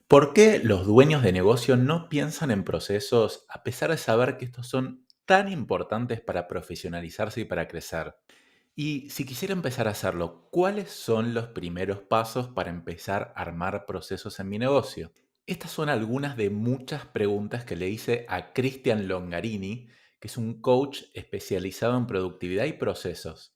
¿Por qué los dueños de negocio no piensan en procesos a pesar de saber que estos son tan importantes para profesionalizarse y para crecer? Y si quisiera empezar a hacerlo, ¿cuáles son los primeros pasos para empezar a armar procesos en mi negocio? Estas son algunas de muchas preguntas que le hice a Cristian Longarini, que es un coach especializado en productividad y procesos.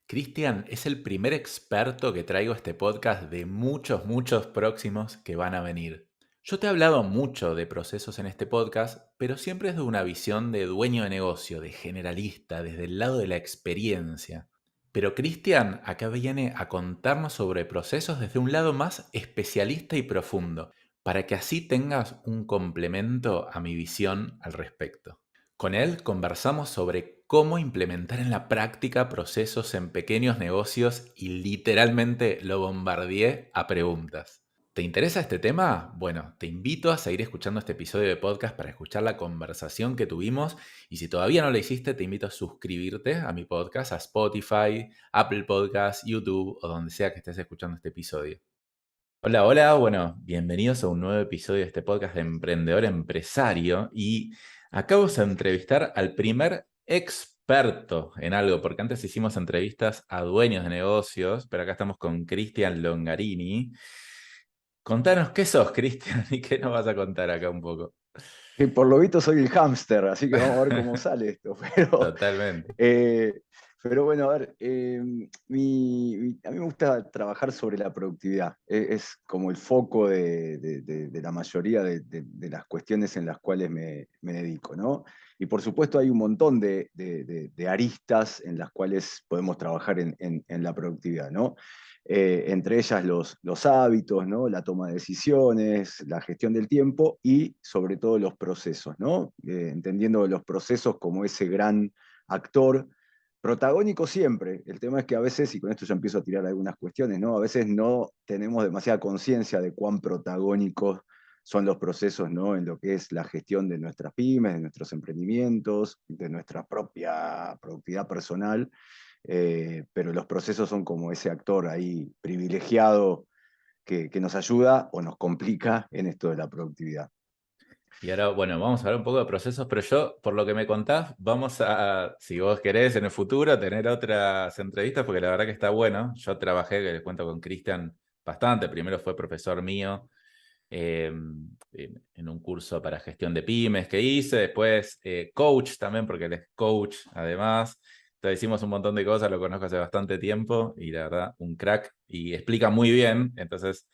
Cristian es el primer experto que traigo a este podcast de muchos próximos que van a venir. Yo te he hablado mucho de procesos en este podcast, pero siempre desde una visión de dueño de negocio, de generalista, desde el lado de la experiencia. Pero Cristian acá viene a contarnos sobre procesos desde un lado más especialista y profundo, para que así tengas un complemento a mi visión al respecto. Con él conversamos sobre cómo implementar en la práctica procesos en pequeños negocios y literalmente lo bombardeé a preguntas. ¿Te interesa este tema? Bueno, te invito a seguir escuchando este episodio de podcast para escuchar la conversación que tuvimos y si todavía no lo hiciste, te invito a suscribirte a mi podcast, a Spotify, Apple Podcasts, YouTube o donde sea que estés escuchando este episodio. Hola, hola, bueno, bienvenidos a un nuevo episodio de este podcast de Emprendedor Empresario y acabo de entrevistar al primer experto en algo, porque antes hicimos entrevistas a dueños de negocios, pero acá estamos con Cristian Longarini. Contanos qué sos, Cristian, y qué nos vas a contar acá un poco. Que por lo visto soy el hámster, así que vamos a ver cómo sale esto. Totalmente. Eh, pero bueno, a ver, a mí me gusta trabajar sobre la productividad. Es como el foco de la mayoría de las cuestiones en las cuales me dedico, ¿no? Y por supuesto hay un montón de aristas en las cuales podemos trabajar en la productividad, ¿no? Entre ellas los hábitos, ¿no? La toma de decisiones, la gestión del tiempo y sobre todo los procesos, ¿no? Entendiendo los procesos como ese gran actor protagónico siempre. El tema es que a veces, y con esto ya empiezo a tirar algunas cuestiones, ¿no? A veces no tenemos demasiada conciencia de cuán protagónicos son los procesos, ¿no? En lo que es la gestión de nuestras pymes, de nuestros emprendimientos, de nuestra propia productividad personal, pero los procesos son como ese actor ahí privilegiado que nos ayuda o nos complica en esto de la productividad. Y ahora, bueno, vamos a hablar un poco de procesos, pero yo, por lo que me contás, vamos a, si vos querés en el futuro, tener otras entrevistas, porque la verdad que está bueno. Yo trabajé, que les cuento con Cristian bastante, primero fue profesor mío eh, en un curso para gestión de pymes que hice, después coach también, porque él es coach además. Entonces hicimos un montón de cosas, lo conozco hace bastante tiempo y la verdad, un crack y explica muy bien, entonces,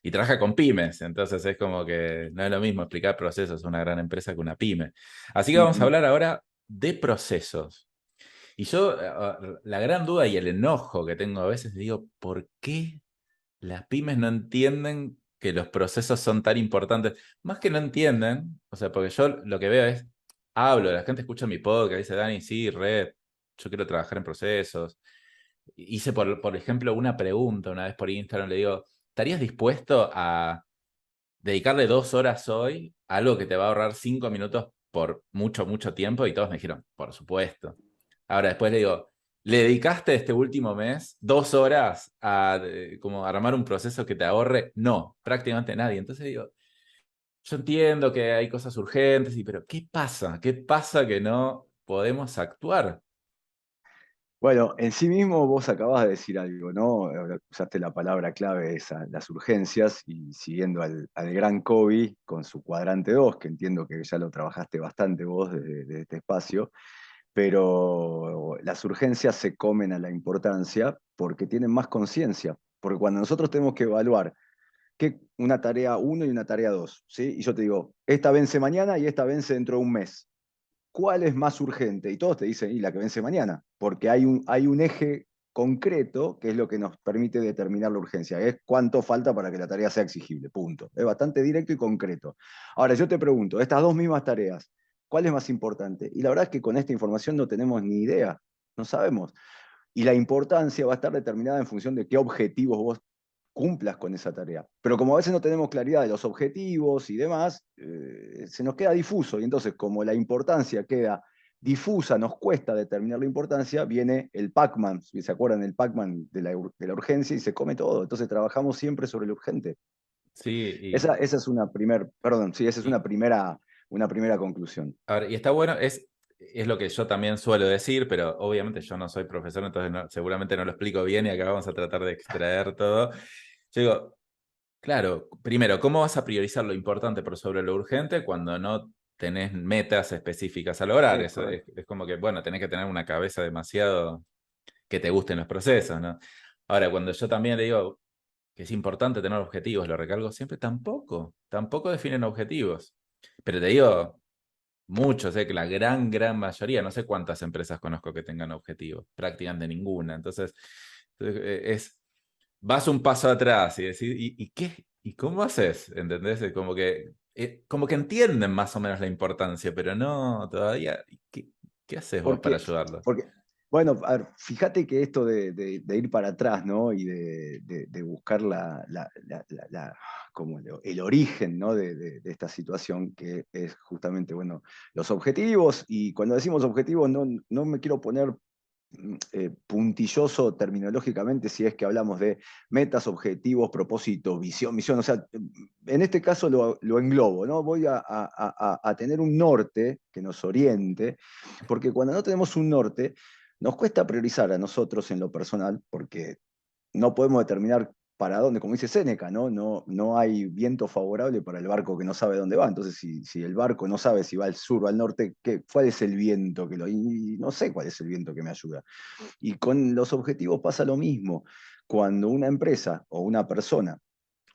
y trabaja con pymes, entonces es como que no es lo mismo explicar procesos a una gran empresa que una pyme. Así que Uh vamos a -huh. hablar ahora de procesos. Y yo, la gran duda y el enojo que tengo a veces, digo, ¿por qué las pymes no entienden que los procesos son tan importantes? Más que no entienden, o sea, porque yo lo que veo es, hablo, la gente escucha mi podcast, dice, Dani, sí, red, yo quiero trabajar en procesos. Hice, por ejemplo, una pregunta una vez por Instagram, le digo, ¿estarías dispuesto a dedicarle 2 horas hoy a algo que te va a ahorrar 5 minutos por mucho tiempo? Y todos me dijeron, por supuesto. Ahora después le digo, ¿le dedicaste este último mes 2 horas a como armar un proceso que te ahorre? No, prácticamente nadie. Entonces digo, yo entiendo que hay cosas urgentes, pero ¿qué pasa? ¿Qué pasa que no podemos actuar? Bueno, en sí mismo vos acabas de decir algo, ¿no? Ahora usaste la palabra clave esa, las urgencias, y siguiendo al gran Kobe con su cuadrante 2, que entiendo que ya lo trabajaste bastante vos de este espacio, pero las urgencias se comen a la importancia porque tienen más conciencia, porque cuando nosotros tenemos que evaluar que una tarea uno y una tarea 2, ¿sí? Y yo te digo, esta vence mañana y esta vence dentro de un mes. ¿Cuál es más urgente? Y todos te dicen, y la que vence mañana, porque hay un eje concreto que es lo que nos permite determinar la urgencia, es cuánto falta para que la tarea sea exigible, punto. Es bastante directo y concreto. Ahora, yo te pregunto, estas dos mismas tareas, ¿cuál es más importante? Y la verdad es que con esta información no tenemos ni idea, no sabemos. Y la importancia va a estar determinada en función de qué objetivos vos cumplas con esa tarea. Pero como a veces no tenemos claridad de los objetivos y demás, se nos queda difuso. Y entonces, como la importancia queda difusa, nos cuesta determinar la importancia, viene el Pac-Man, si se acuerdan, el Pac-Man de la urgencia y se come todo. Entonces trabajamos siempre sobre lo urgente. Sí, Esa es una primera, perdón, sí, esa es y, una primera conclusión. a ver, y está bueno, es lo que yo también suelo decir, pero obviamente yo no soy profesor, entonces seguramente no lo explico bien y acá vamos a tratar de extraer todo. Yo digo, claro, primero, ¿cómo vas a priorizar lo importante por sobre lo urgente cuando no tenés metas específicas a lograr? Es Eso correcto. es como que, bueno, tenés que tener una cabeza demasiado que te gusten los procesos, ¿no? Ahora, cuando yo también le digo que es importante tener objetivos, lo recalco siempre, tampoco definen objetivos. Pero te digo, muchos, sé que la gran mayoría, no sé cuántas empresas conozco que tengan objetivos, prácticamente ninguna. Entonces, vas un paso atrás y decís, ¿y qué? ¿Y cómo haces? ¿Entendés? Es como que entienden más o menos la importancia, pero no, todavía, ¿qué haces vos para Porque, ayudarlos? porque bueno, a ver, fíjate que esto de ir para atrás, ¿no? Y de buscar como el origen, ¿no? De esta situación, que es justamente, bueno, los objetivos. Y cuando decimos objetivos, no me quiero poner puntilloso terminológicamente si es que hablamos de metas, objetivos, propósito, visión, misión. O sea, en este caso lo englobo, ¿no? Voy a tener un norte que nos oriente, porque cuando no tenemos un norte, nos cuesta priorizar a nosotros en lo personal, porque no podemos determinar para dónde, como dice Séneca, ¿no? No hay viento favorable para el barco que no sabe dónde va. Entonces, si el barco no sabe si va al sur o al norte, ¿cuál es el viento que lo... Y no sé cuál es el viento que me ayuda. Y con los objetivos pasa lo mismo. Cuando una empresa o una persona,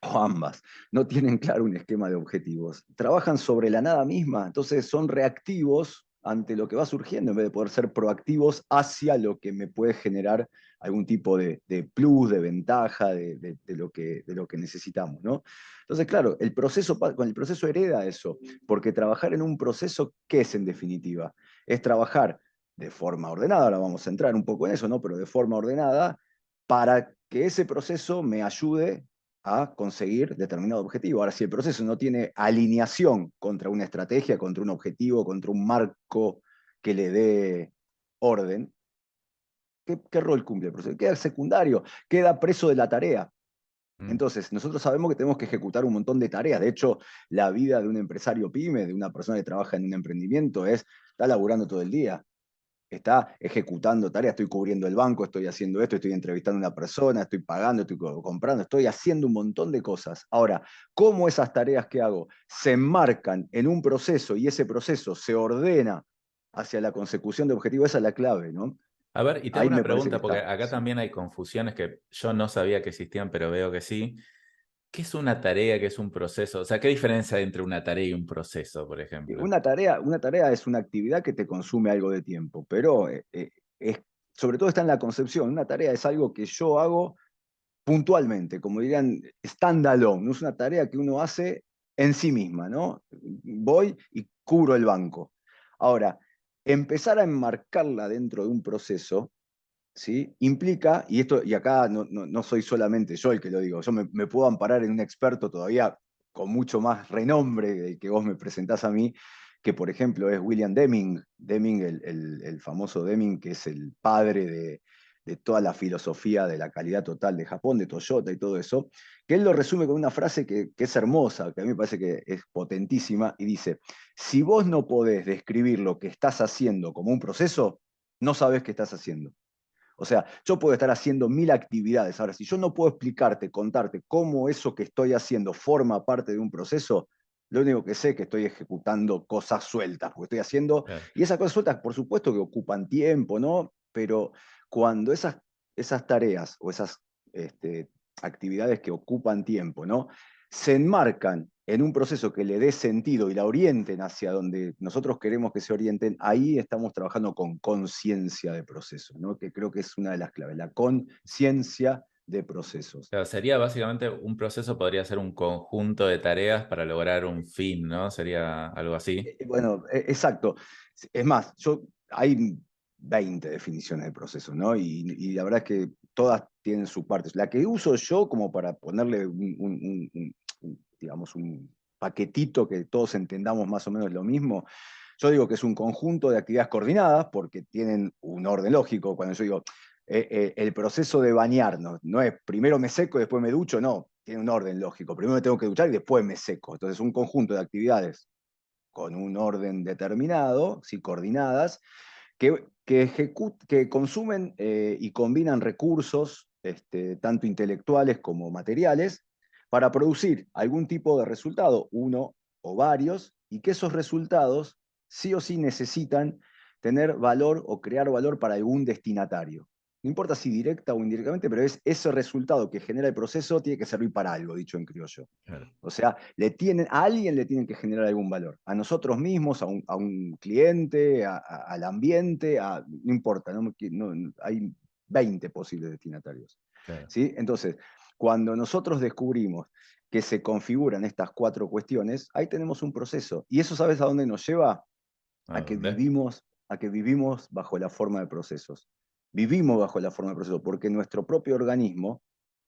o ambas, no tienen claro un esquema de objetivos, trabajan sobre la nada misma, entonces son reactivos ante lo que va surgiendo en vez de poder ser proactivos hacia lo que me puede generar algún tipo de plus, de ventaja, de lo que necesitamos, ¿no? Entonces, claro, con el proceso hereda eso, porque trabajar en un proceso, ¿qué es en definitiva? Es trabajar de forma ordenada, ahora vamos a entrar un poco en eso, ¿no? Pero de forma ordenada para que ese proceso me ayude a conseguir determinado objetivo. Ahora, si el proceso no tiene alineación contra una estrategia, contra un objetivo, contra un marco que le dé orden, ¿qué rol cumple el proceso? Queda secundario, queda preso de la tarea. Mm. Entonces, nosotros sabemos que tenemos que ejecutar un montón de tareas. De hecho, la vida de un empresario pyme, de una persona que trabaja en un emprendimiento, está laburando todo el día, está ejecutando tareas, estoy cubriendo el banco, estoy haciendo esto, estoy entrevistando a una persona, estoy pagando, estoy comprando, estoy haciendo un montón de cosas. Ahora, ¿cómo esas tareas que hago se enmarcan en un proceso y ese proceso se ordena hacia la consecución de objetivos? Esa es la clave, ¿no? A ver, y te hago Ahí una me parece que pregunta, porque está. acá Sí. también hay confusiones que yo no sabía que existían, pero veo que sí. ¿Qué es una tarea? ¿Qué es un proceso? O sea, ¿qué diferencia hay entre una tarea y un proceso, por ejemplo? Una tarea es una actividad que te consume algo de tiempo, pero sobre todo está en la concepción. Una tarea es algo que yo hago puntualmente, como dirían, standalone, no es una tarea que uno hace en sí misma, ¿no? Voy y cubro el banco. Ahora, empezar a enmarcarla dentro de un proceso, ¿sí? Implica, y acá no soy solamente yo el que lo digo, yo me puedo amparar en un experto todavía con mucho más renombre del que vos me presentás a mí, que por ejemplo es William Deming, el famoso Deming, que es el padre de toda la filosofía de la calidad total de Japón, de Toyota y todo eso, que él lo resume con una frase que es hermosa, que a mí me parece que es potentísima, y dice, si vos no podés describir lo que estás haciendo como un proceso, no sabés qué estás haciendo. O sea, yo puedo estar haciendo 1000 actividades. Ahora, si yo no puedo explicarte, contarte cómo eso que estoy haciendo forma parte de un proceso, lo único que sé es que estoy ejecutando cosas sueltas, porque estoy haciendo, Claro. y esas cosas sueltas, por supuesto que ocupan tiempo, ¿no? Pero cuando esas tareas o esas este, actividades que ocupan tiempo, ¿no? Se enmarcan en un proceso que le dé sentido y la orienten hacia donde nosotros queremos que se orienten, ahí estamos trabajando con conciencia de procesos, ¿no? Que creo que es una de las claves, la conciencia de procesos. Claro, sería básicamente un proceso, podría ser un conjunto de tareas para lograr un fin, ¿no? Sería algo así. Bueno, exacto. Es más, hay 20 definiciones de procesos, ¿no? Y la verdad es que todas tienen su parte. La que uso yo como para ponerle digamos, un paquetito que todos entendamos más o menos lo mismo, yo digo que es un conjunto de actividades coordinadas porque tienen un orden lógico. Cuando yo digo el proceso de bañarnos, no es primero me seco y después me ducho, no. tiene un orden lógico. Primero me tengo que duchar y después me seco. Entonces, un conjunto de actividades con un orden determinado, sí, coordinadas, que consumen y combinan recursos, tanto intelectuales como materiales, para producir algún tipo de resultado, uno o varios, y que esos resultados sí o sí necesitan tener valor o crear valor para algún destinatario. No importa si directa o indirectamente, pero es ese resultado que genera el proceso tiene que servir para algo, dicho en criollo. Claro, O sea, a alguien le tienen que generar algún valor. A nosotros mismos, a un cliente, al ambiente, no importa, hay 20 posibles destinatarios. claro. ¿Sí? Entonces, cuando nosotros descubrimos que se configuran estas cuatro cuestiones, ahí tenemos un proceso. ¿Y eso sabes a dónde nos lleva? ¿A A que dónde? vivimos, a que vivimos bajo la forma de procesos. Vivimos bajo la forma de procesos porque nuestro propio organismo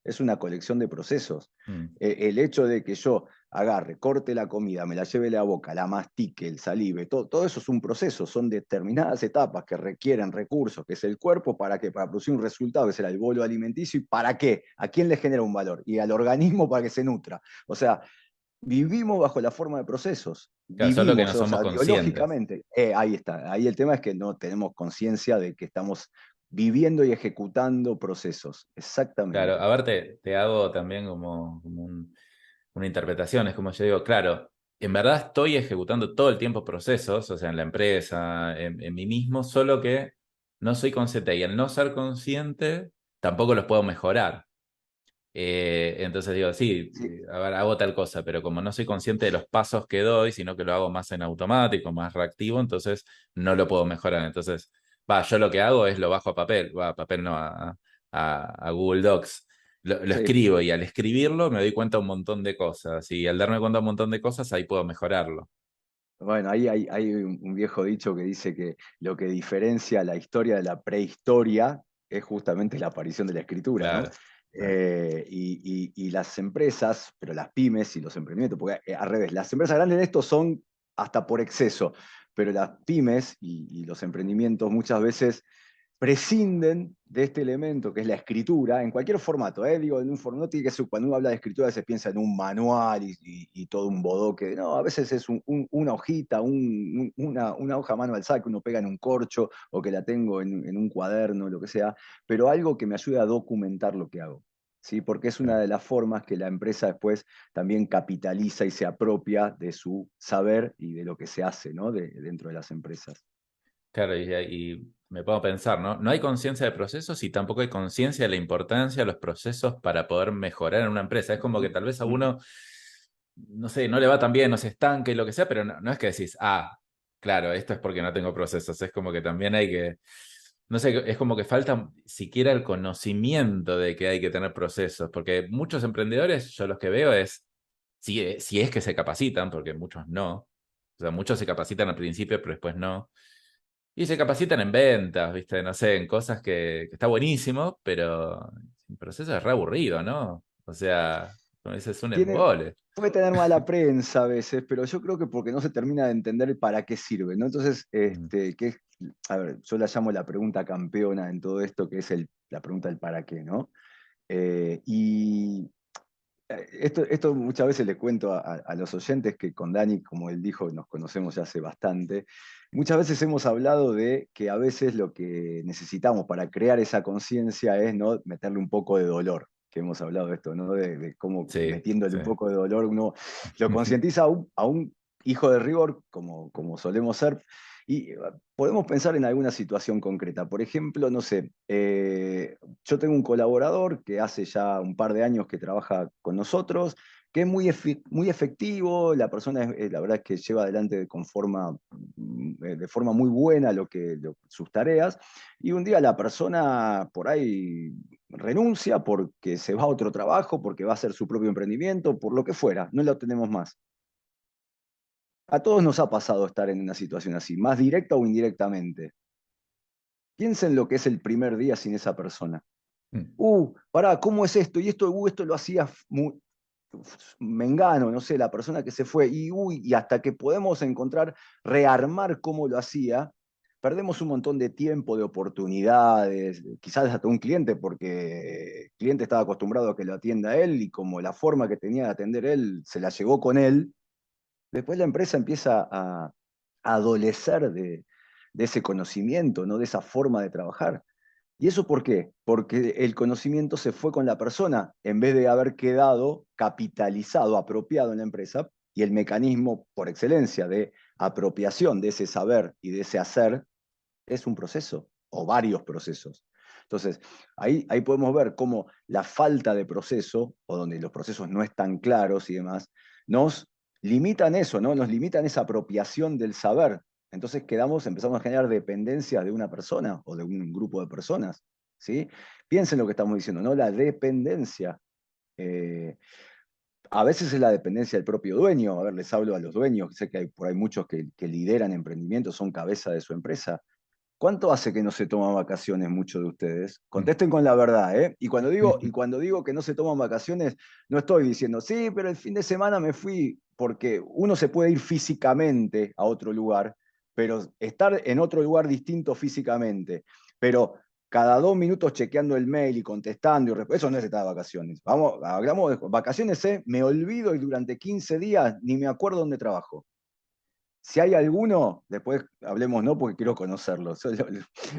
es una colección de procesos. Mm. El hecho de que yo agarre, corte la comida, me la lleve a la boca, la mastique, el salive, todo eso es un proceso, son determinadas etapas que requieren recursos, que es el cuerpo, ¿para qué? Para producir un resultado, que será el bolo alimenticio, ¿y para qué? ¿A quién le genera un valor? Y al organismo para que se nutra. O sea, vivimos bajo la forma de procesos, Claro, solo que no vivimos, o somos sea, conscientes. biológicamente, ahí está, ahí el tema es que no tenemos conciencia de que estamos viviendo y ejecutando procesos, Claro, exactamente. a ver, te hago también como una interpretación, es como yo digo, claro, en verdad estoy ejecutando todo el tiempo procesos, o sea, en la empresa, en mí mismo, solo que no soy consciente y al no ser consciente tampoco los puedo mejorar. Entonces digo, sí, Sí, a ver, hago tal cosa, pero como no soy consciente de los pasos que doy, sino que lo hago más en automático, más reactivo, entonces no lo puedo mejorar. Entonces, yo lo que hago es lo bajo a papel, a papel no, a Google Docs. Lo sí. escribo y al escribirlo me doy cuenta de un montón de cosas y al darme cuenta de un montón de cosas ahí puedo mejorarlo. Bueno, ahí hay un viejo dicho que dice que lo que diferencia la historia de la prehistoria es justamente la aparición de la escritura, ¿no? Claro, claro, Y las empresas, pero las pymes y los emprendimientos, porque al revés, las empresas grandes en esto son hasta por exceso, pero las pymes y los emprendimientos muchas veces prescinden de este elemento que es la escritura, en cualquier formato, digo, en un formato, no tiene que ser, cuando uno habla de escritura se piensa en un manual y todo un bodoque, no, a veces es una hojita, una hoja a mano alzada que uno pega en un corcho o que la tengo en un cuaderno, lo que sea, pero algo que me ayude a documentar lo que hago. ¿Sí? Porque es una claro. de las formas que la empresa después también capitaliza y se apropia de su saber y de lo que se hace, ¿no? Dentro de las empresas. Claro, y me pongo a pensar, ¿no? No hay conciencia de procesos y tampoco hay conciencia de la importancia de los procesos para poder mejorar en una empresa. Es como que Ujú, tal vez a ujú. uno, no sé, no le va tan bien, no se estanca y lo que sea, pero no es que decís, claro, esto es porque no tengo procesos. Es como que también hay que, no sé, es como que falta siquiera el conocimiento de que hay que tener procesos, porque muchos emprendedores, yo los que veo es, si es que se capacitan, porque muchos no. O sea, muchos se capacitan al principio, pero después no. Y se capacitan en ventas, ¿viste? No sé, en cosas que está buenísimo, pero el proceso es re aburrido, ¿no? O sea, como dices, es un tiene, embole. puede tener mala prensa a veces, pero yo creo que porque no se termina de entender para qué sirve, ¿no? Entonces, Mm. a ver, yo la llamo la pregunta campeona en todo esto, que es la pregunta del para qué, ¿no? Y esto muchas veces le cuento a los oyentes que con Dani, como él dijo, nos conocemos ya hace bastante. Muchas veces hemos hablado de que a veces lo que necesitamos para crear esa conciencia es, ¿no?, meterle un poco de dolor, que hemos hablado de esto, ¿no? De cómo Sí, metiéndole sí. un poco de dolor uno lo concientiza a un hijo de rigor, como solemos ser, y podemos pensar en alguna situación concreta. Por ejemplo, no sé, yo tengo un colaborador que hace ya un par de años que trabaja con nosotros, que es muy efectivo, la persona la verdad es que lleva adelante de forma muy buena sus tareas, y un día la persona por ahí renuncia porque se va a otro trabajo, porque va a hacer su propio emprendimiento, por lo que fuera, no lo tenemos más. A todos nos ha pasado estar en una situación así, más directa o indirectamente. Piensen lo que es el primer día sin esa persona. Mm. Pará, ¿cómo es esto? Y esto lo hacía Mengano, no sé, la persona que se fue, y hasta que podemos encontrar, rearmar cómo lo hacía, perdemos un montón de tiempo, de oportunidades, quizás hasta un cliente, porque el cliente estaba acostumbrado a que lo atienda él y como la forma que tenía de atender él se la llevó con él, después la empresa empieza a adolecer de ese conocimiento, ¿no? De esa forma de trabajar. ¿Y eso por qué? Porque el conocimiento se fue con la persona en vez de haber quedado capitalizado, apropiado en la empresa, y el mecanismo por excelencia de apropiación de ese saber y de ese hacer es un proceso o varios procesos. Entonces, ahí podemos ver cómo la falta de proceso, o donde los procesos no están claros y demás, nos limitan eso, ¿no? Nos limitan esa apropiación del saber. Entonces empezamos a generar dependencia de una persona o de un grupo de personas. ¿Sí? Piensen lo que estamos diciendo, ¿no? La dependencia. Eh, a veces es la dependencia del propio dueño. A ver, les hablo a los dueños, sé que hay por ahí muchos que lideran emprendimientos, son cabeza de su empresa. ¿Cuánto hace que no se toman vacaciones muchos de ustedes? Contesten con la verdad, ¿eh? Y cuando digo que no se toman vacaciones, no estoy diciendo, sí, pero el fin de semana me fui, porque uno se puede ir físicamente a otro lugar, pero estar en otro lugar distinto físicamente, pero cada 2 minutos chequeando el mail y contestando, eso no es estar de vacaciones. Vamos, hagamos de vacaciones, ¿eh? Me olvido y durante 15 días ni me acuerdo dónde trabajo. Si hay alguno, después hablemos, no, porque quiero conocerlos.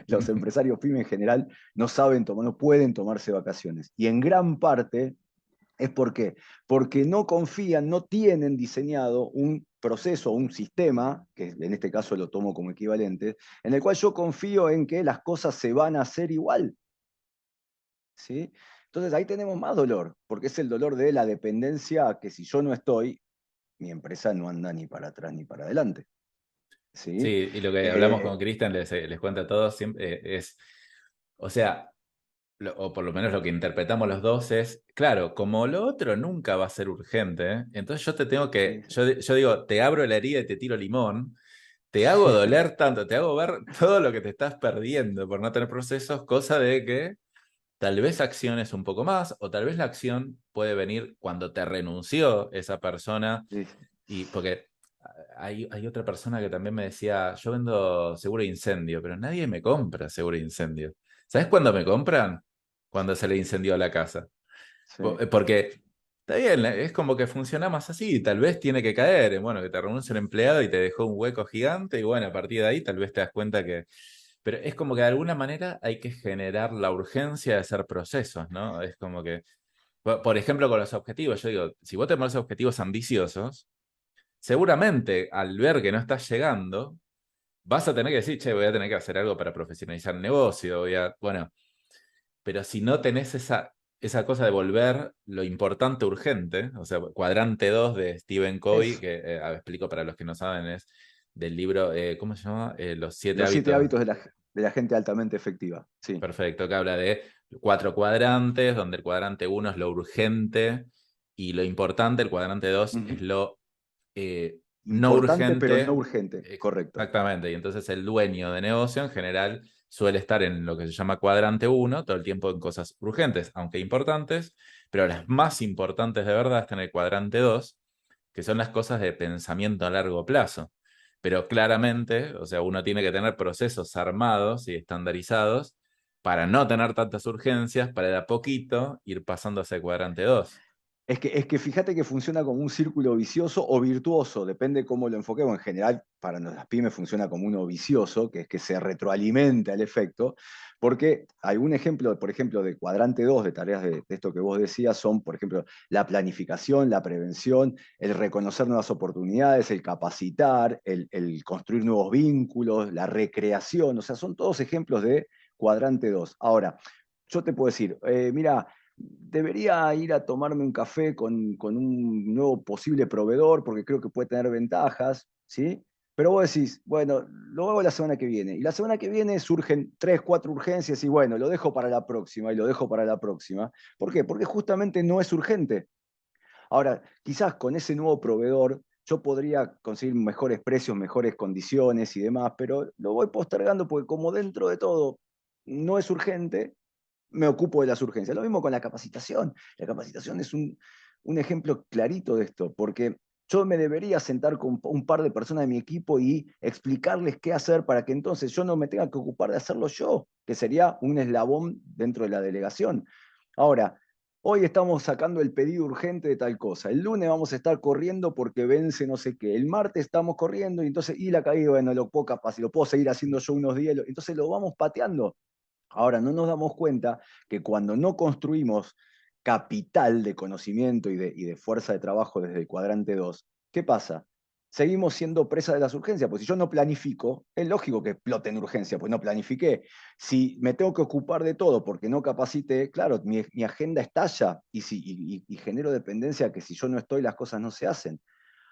Los empresarios pyme en general no saben tomar, no pueden tomarse vacaciones. Y en gran parte es por qué. Porque no confían, no tienen diseñado un proceso, un sistema, que en este caso lo tomo como equivalente, en el cual yo confío en que las cosas se van a hacer igual. ¿Sí? Entonces ahí tenemos más dolor, porque es el dolor de la dependencia que si yo no estoy, mi empresa no anda ni para atrás ni para adelante. ¿Sí? Sí, y lo que hablamos con Eh, Cristian, les cuento a todos, siempre, es, o sea, o por lo menos lo que interpretamos los dos es, claro, como lo otro nunca va a ser urgente, ¿eh? Entonces yo te tengo sí, que, yo digo, te abro la herida y te tiro limón, te hago doler tanto, te hago ver todo lo que te estás perdiendo por no tener procesos, cosa de que tal vez acciones un poco más, o tal vez la acción puede venir cuando te renunció esa persona, sí, y porque hay otra persona que también me decía, yo vendo seguro de incendio, pero nadie me compra seguro de incendio. ¿Sabes cuándo me compran? Cuando se le incendió la casa. sí. Porque está bien, es como que funciona más así, tal vez tiene que caer, bueno, que te renuncia un empleado y te dejó un hueco gigante y bueno, a partir de ahí tal vez te das cuenta que... Pero es como que de alguna manera hay que generar la urgencia de hacer procesos, ¿no? Es como que, por ejemplo, con los objetivos, yo digo, si vos te pones objetivos ambiciosos, seguramente al ver que no estás llegando, vas a tener que decir, che, voy a tener que hacer algo para profesionalizar el negocio, bueno, pero si no tenés esa cosa de volver lo importante urgente, o sea, cuadrante 2 de Stephen Covey, Eso. que explico para los que no saben, es del libro, ¿cómo se llama? Los siete Los siete hábitos. hábitos de la gente altamente efectiva. Sí. Perfecto, que habla de 4 cuadrantes, donde el cuadrante uno es lo urgente y lo importante, el cuadrante 2 es Ujú. lo no Importante, pero no urgente. urgente. Correcto. Exactamente, y entonces el dueño de negocio en general suele estar en lo que se llama cuadrante uno todo el tiempo en cosas urgentes, aunque importantes, pero las más importantes de verdad están en el cuadrante 2 que son las cosas de pensamiento a largo plazo. Pero claramente, o sea, uno tiene que tener procesos armados y estandarizados para no tener tantas urgencias, para de a poquito ir pasando a ese cuadrante 2. Es que fíjate que funciona como un círculo vicioso o virtuoso, depende cómo lo enfoquemos. En general, para las pymes funciona como uno vicioso, que es que se retroalimenta el efecto, porque algún ejemplo, por ejemplo, de cuadrante 2 de tareas de esto que vos decías, son, por ejemplo, la planificación, la prevención, el reconocer nuevas oportunidades, el capacitar, el construir nuevos vínculos, la recreación, o sea, son todos ejemplos de cuadrante 2. Ahora, yo te puedo decir, mira, debería ir a tomarme un café con un nuevo posible proveedor porque creo que puede tener ventajas, ¿sí? Pero vos decís, bueno, lo hago la semana que viene. Y la semana que viene surgen 3, 4 urgencias y bueno, lo dejo para la próxima y lo dejo para la próxima. ¿Por qué? Porque justamente no es urgente. Ahora, quizás con ese nuevo proveedor yo podría conseguir mejores precios, mejores condiciones y demás, pero lo voy postergando porque como dentro de todo no es urgente, me ocupo de las urgencias. Lo mismo con la capacitación. La capacitación es un ejemplo clarito de esto, porque yo me debería sentar con un par de personas de mi equipo y explicarles qué hacer para que entonces yo no me tenga que ocupar de hacerlo yo, que sería un eslabón dentro de la delegación. Ahora, hoy estamos sacando el pedido urgente de tal cosa. El lunes vamos a estar corriendo porque vence no sé qué. El martes estamos corriendo y entonces, y la caída, bueno, lo puedo capaz, y lo puedo seguir haciendo yo unos días. Entonces lo vamos pateando. Ahora, no nos damos cuenta que cuando no construimos capital de conocimiento y de fuerza de trabajo desde el cuadrante 2, ¿qué pasa? Seguimos siendo presa de las urgencias, pues si yo no planifico, es lógico que explote en urgencia, pues no planifiqué. Si me tengo que ocupar de todo porque no capacité, claro, mi agenda estalla y genero dependencia que si yo no estoy las cosas no se hacen.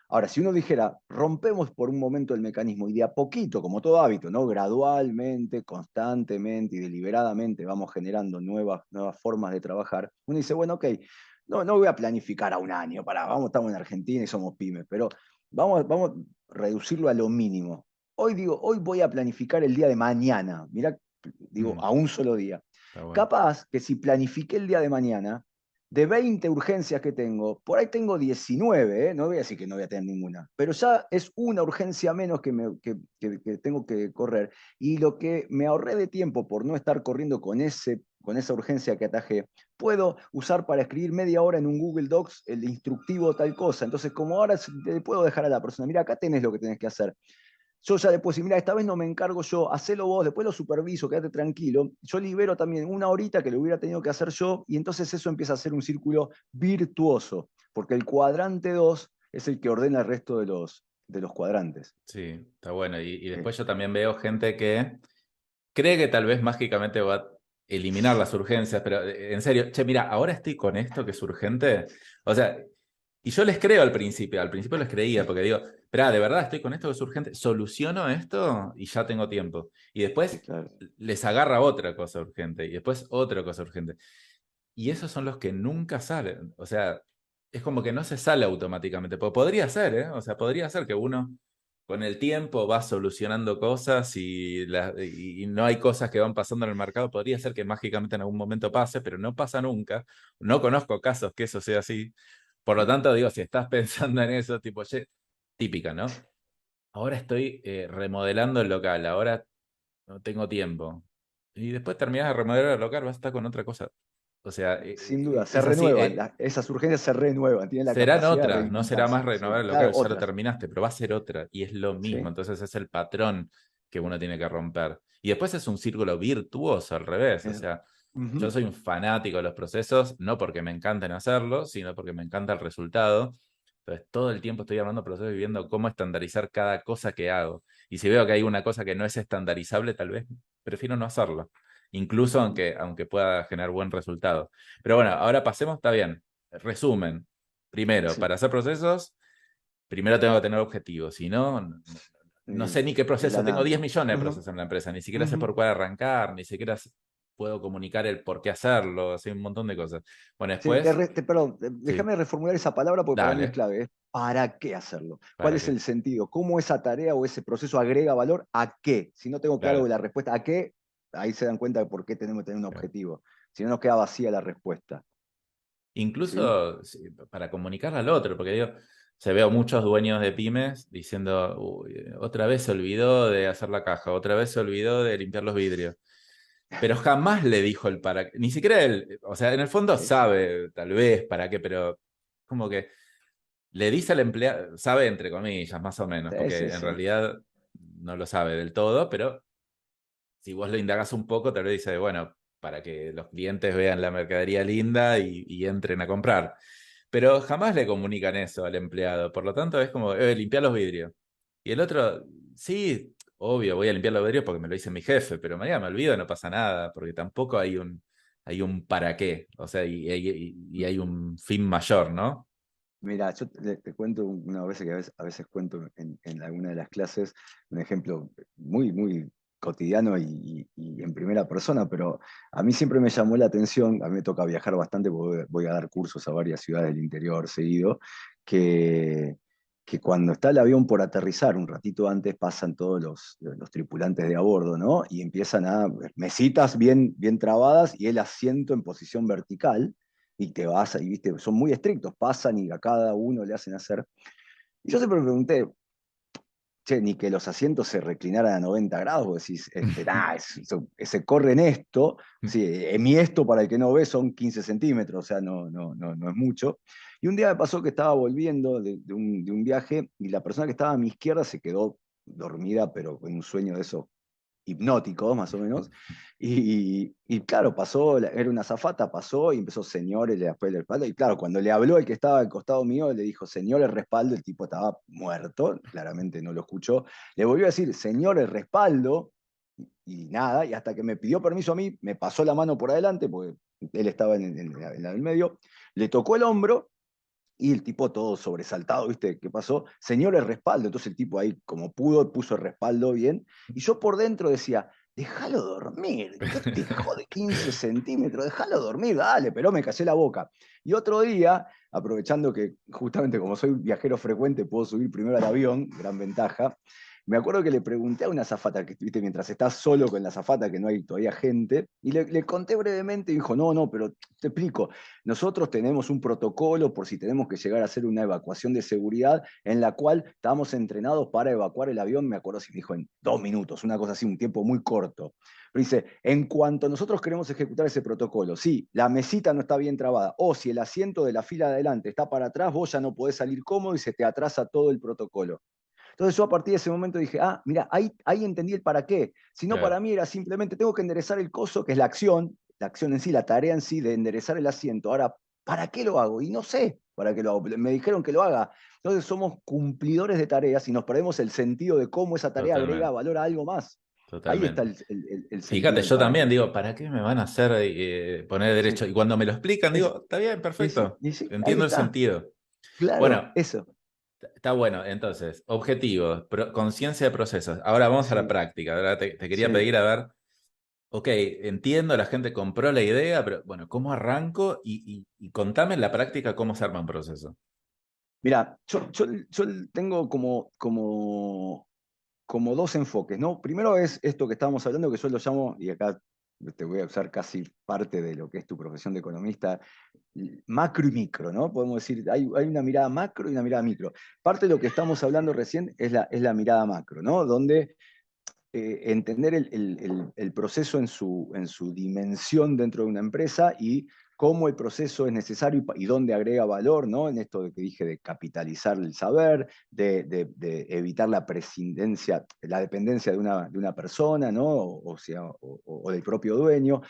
Ahora, si uno dijera, rompemos por un momento el mecanismo y de a poquito, como todo hábito, ¿no? Gradualmente, constantemente y deliberadamente vamos generando nuevas formas de trabajar, uno dice, bueno, ok, no voy a planificar a un año, estamos en Argentina y somos pymes, pero vamos a reducirlo a lo mínimo. Hoy digo, hoy voy a planificar el día de mañana, mirá, digo, Mm, a un solo día. está bueno. Capaz que si planifiqué el día de mañana, de 20 urgencias que tengo, por ahí tengo 19, ¿eh? No voy a decir que no voy a tener ninguna, pero ya es una urgencia menos que tengo que correr. Y lo que me ahorré de tiempo por no estar corriendo con esa urgencia que atajé, puedo usar para escribir media hora en un Google Docs el instructivo tal cosa. Entonces, como ahora le puedo dejar a la persona, mira, acá tenés lo que tenés que hacer. Yo ya después, si mira, esta vez no me encargo yo, hacelo vos, después lo superviso, quédate tranquilo. Yo libero también una horita que lo hubiera tenido que hacer yo, y entonces eso empieza a ser un círculo virtuoso, porque el cuadrante 2 es el que ordena el resto de los cuadrantes. Sí, está bueno. Y Eh, después yo también veo gente que cree que tal vez mágicamente va a eliminar las urgencias, pero en serio, che, mira, ahora estoy con esto que es urgente. O sea, y yo les creo al principio les creía, porque digo, espera, de verdad estoy con esto que es urgente, soluciono esto y ya tengo tiempo. Y sí, después claro. les agarra otra cosa urgente y después otra cosa urgente. Y esos son los que nunca salen. O sea, es como que no se sale automáticamente. Podría ser, ¿eh? O sea, podría ser que uno con el tiempo va solucionando cosas y no hay cosas que van pasando en el mercado. Podría ser que mágicamente en algún momento pase, pero no pasa nunca. No conozco casos que eso sea así. Por lo tanto, digo, si estás pensando en eso, tipo, che, típica, ¿no? Ahora estoy remodelando el local, ahora no tengo tiempo. Y después terminas de remodelar el local, vas a estar con otra cosa. O sea, Sin duda, se es así. renuevan, esas urgencias se renuevan, tienen la Serán capacidad de otras, no será reinventarse. más renovar Sí, el local, claro, ya lo otras. terminaste, pero va a ser otra y es lo mismo. Sí. Entonces es el patrón que uno tiene que romper. Y después es un círculo virtuoso al revés. O Es- sea, yo Ujú. soy un fanático de los procesos, no porque me encanten hacerlo, sino porque me encanta el resultado. Entonces todo el tiempo estoy hablando de procesos y viendo cómo estandarizar cada cosa que hago. Y si veo que hay una cosa que no es estandarizable, tal vez prefiero no hacerlo. Incluso aunque pueda generar buen resultado. Pero bueno, ahora pasemos, está bien. Resumen. Primero, Sí. para hacer procesos, primero tengo que tener objetivos. Si no, no sé ni qué De la proceso. Tengo nada. 10 millones de Ujú, procesos en la empresa. Ni siquiera sé ujú. por cuál arrancar, ni siquiera puedo comunicar el por qué hacerlo. Así un montón de cosas. Bueno, Sí, después, perdón, sí, déjame reformular esa palabra porque para mí es dale. clave. ¿Para qué hacerlo? ¿Cuál ¿Para es qué? el sentido? ¿Cómo esa tarea o ese proceso agrega valor? ¿A qué? Si no tengo claro Claro. la respuesta ¿a qué? Ahí se dan cuenta de por qué tenemos que tener un Claro. objetivo. Si no nos queda vacía la respuesta. ¿Sí? Incluso sí, para comunicar al otro, porque digo, se veo muchos dueños de pymes diciendo, "Uy, otra vez se olvidó de hacer la caja, otra vez se olvidó de limpiar los vidrios. Pero jamás le dijo el para qué, ni siquiera él, o sea, en el fondo Sí, sí. sabe tal vez para qué, pero como que le dice al empleado, sabe entre comillas, más o menos, Sí, porque sí, en sí. realidad no lo sabe del todo, pero si vos lo indagas un poco, tal vez dice, bueno, para que los clientes vean la mercadería linda y entren a comprar. Pero jamás le comunican eso al empleado, por lo tanto es como, limpiar los vidrios. Y el otro, sí, obvio, voy a limpiar los vidrios porque me lo dice mi jefe, pero mañana me olvido, no pasa nada, porque tampoco hay un para qué, o sea, y hay un fin mayor, ¿no? Mira, yo te cuento una vez que a veces cuento en alguna de las clases un ejemplo muy, muy cotidiano y en primera persona, pero a mí siempre me llamó la atención, a mí me toca viajar bastante porque voy a dar cursos a varias ciudades del interior seguido, que, que cuando está el avión por aterrizar, un ratito antes pasan todos los tripulantes de a bordo, ¿no? Y empiezan a mesitas bien, bien trabadas y el asiento en posición vertical y te vas, y viste, son muy estrictos, pasan y a cada uno le hacen hacer. Y yo siempre me pregunté, che, ni que los asientos se reclinaran a 90 grados, vos decís, nah, se corre en esto, sí, en mi esto para el que no ve son 15 centímetros, o sea, no es mucho. Y un día me pasó que estaba volviendo de un viaje y la persona que estaba a mi izquierda se quedó dormida, pero con un sueño de eso hipnóticos, más o menos. Y claro, pasó, era una azafata, pasó y empezó, señores, después el respaldo. Y claro, cuando le habló el que estaba al costado mío, le dijo, señor, el respaldo, el tipo estaba muerto, claramente no lo escuchó. Le volvió a decir, señor, el respaldo, y nada, y hasta que me pidió permiso a mí, me pasó la mano por adelante, porque él estaba en el medio, le tocó el hombro y el tipo todo sobresaltado, ¿viste? ¿Qué pasó? Señor, el respaldo. Entonces el tipo ahí, como pudo, puso el respaldo bien. Y yo por dentro decía, déjalo dormir. ¿Qué te jode 15 centímetros? Déjalo dormir, dale. Pero me callé la boca. Y otro día, aprovechando que justamente como soy viajero frecuente, puedo subir primero al avión, gran ventaja. Me acuerdo que le pregunté a una azafata, que viste, mientras estás solo con la azafata, que no hay todavía gente, y le conté brevemente y dijo, no, pero te explico, nosotros tenemos un protocolo por si tenemos que llegar a hacer una evacuación de seguridad en la cual estamos entrenados para evacuar el avión, me acuerdo si me dijo en 2 minutos, una cosa así, un tiempo muy corto. Pero dice, en cuanto nosotros queremos ejecutar ese protocolo, si la mesita no está bien trabada o si el asiento de la fila de adelante está para atrás, vos ya no podés salir cómodo y se te atrasa todo el protocolo. Entonces yo a partir de ese momento dije, mira, ahí entendí el para qué. Si no, para Claro, mí era simplemente tengo que enderezar el coso, que es la acción en sí, la tarea en sí de enderezar el asiento. Ahora, ¿para qué lo hago? Y no sé para qué lo hago. Me dijeron que lo haga. Entonces somos cumplidores de tareas y nos perdemos el sentido de cómo esa tarea agrega totalmente, valor a algo más. Ahí está totalmente. el sentido Fíjate, del yo para también qué. digo, ¿para qué me van a hacer poner Sí. derecho? Y cuando me lo explican, Es- digo, está bien, sí, perfecto, y sí, ahí entiendo el está. sentido. Claro, Bueno, eso. está bueno, entonces, objetivos, conciencia de procesos. Ahora vamos a la Sí, práctica. Ahora te quería sí. pedir, a ver, ok, entiendo, la gente compró la idea, pero bueno, ¿cómo arranco? Y contame en la práctica cómo se arma un proceso. Mira, yo tengo como dos enfoques, ¿no? Primero es esto que estábamos hablando, que yo lo llamo, y acá te voy a usar casi parte de lo que es tu profesión de economista, macro y micro, ¿no? Podemos decir, hay una mirada macro y una mirada micro. Parte de lo que estamos hablando recién es la mirada macro, ¿no? Donde entender el proceso en su dimensión dentro de una empresa y cómo el proceso es necesario y dónde agrega valor, ¿no? En esto de que dije de capitalizar el saber, de evitar la prescindencia, la dependencia de una persona, ¿no? O del propio dueño.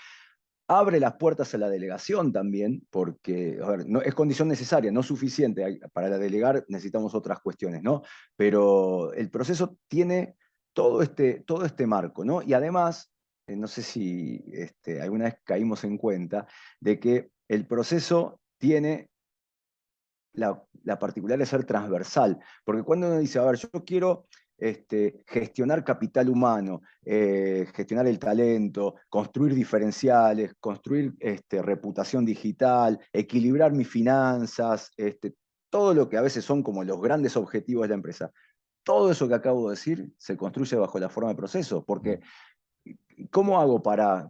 Abre las puertas a la delegación también, porque, a ver, no, es condición necesaria, no suficiente. Para delegar necesitamos otras cuestiones, ¿no? Pero el proceso tiene todo este marco, ¿no? Y además, no sé si alguna vez caímos en cuenta de que el proceso tiene la particular de ser transversal, porque cuando uno dice, a ver, yo quiero gestionar capital humano, gestionar el talento, construir diferenciales, construir reputación digital, equilibrar mis finanzas, todo lo que a veces son como los grandes objetivos de la empresa. Todo eso que acabo de decir se construye bajo la forma de proceso, porque ¿cómo hago para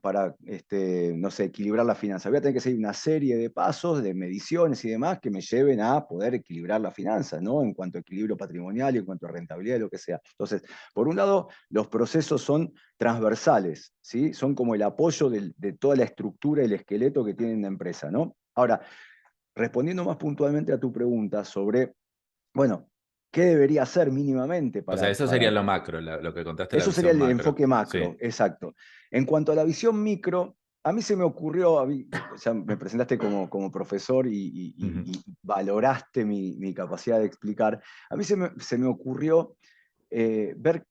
no sé, equilibrar la finanza? Voy a tener que seguir una serie de pasos, de mediciones y demás que me lleven a poder equilibrar la finanza, ¿no? En cuanto a equilibrio patrimonial y en cuanto a rentabilidad, lo que sea. Entonces, por un lado, los procesos son transversales, ¿sí? Son como el apoyo de toda la estructura y el esqueleto que tiene una empresa, ¿no? Ahora, respondiendo más puntualmente a tu pregunta sobre, bueno, ¿qué debería hacer mínimamente O sea, para, eso sería para lo macro, lo que contaste, la eso sería visión el macro. enfoque macro, Sí. exacto. En cuanto a la visión micro, a mí se me ocurrió, ya me presentaste como profesor Ujú. y valoraste mi capacidad de explicar, a mí se me ocurrió ver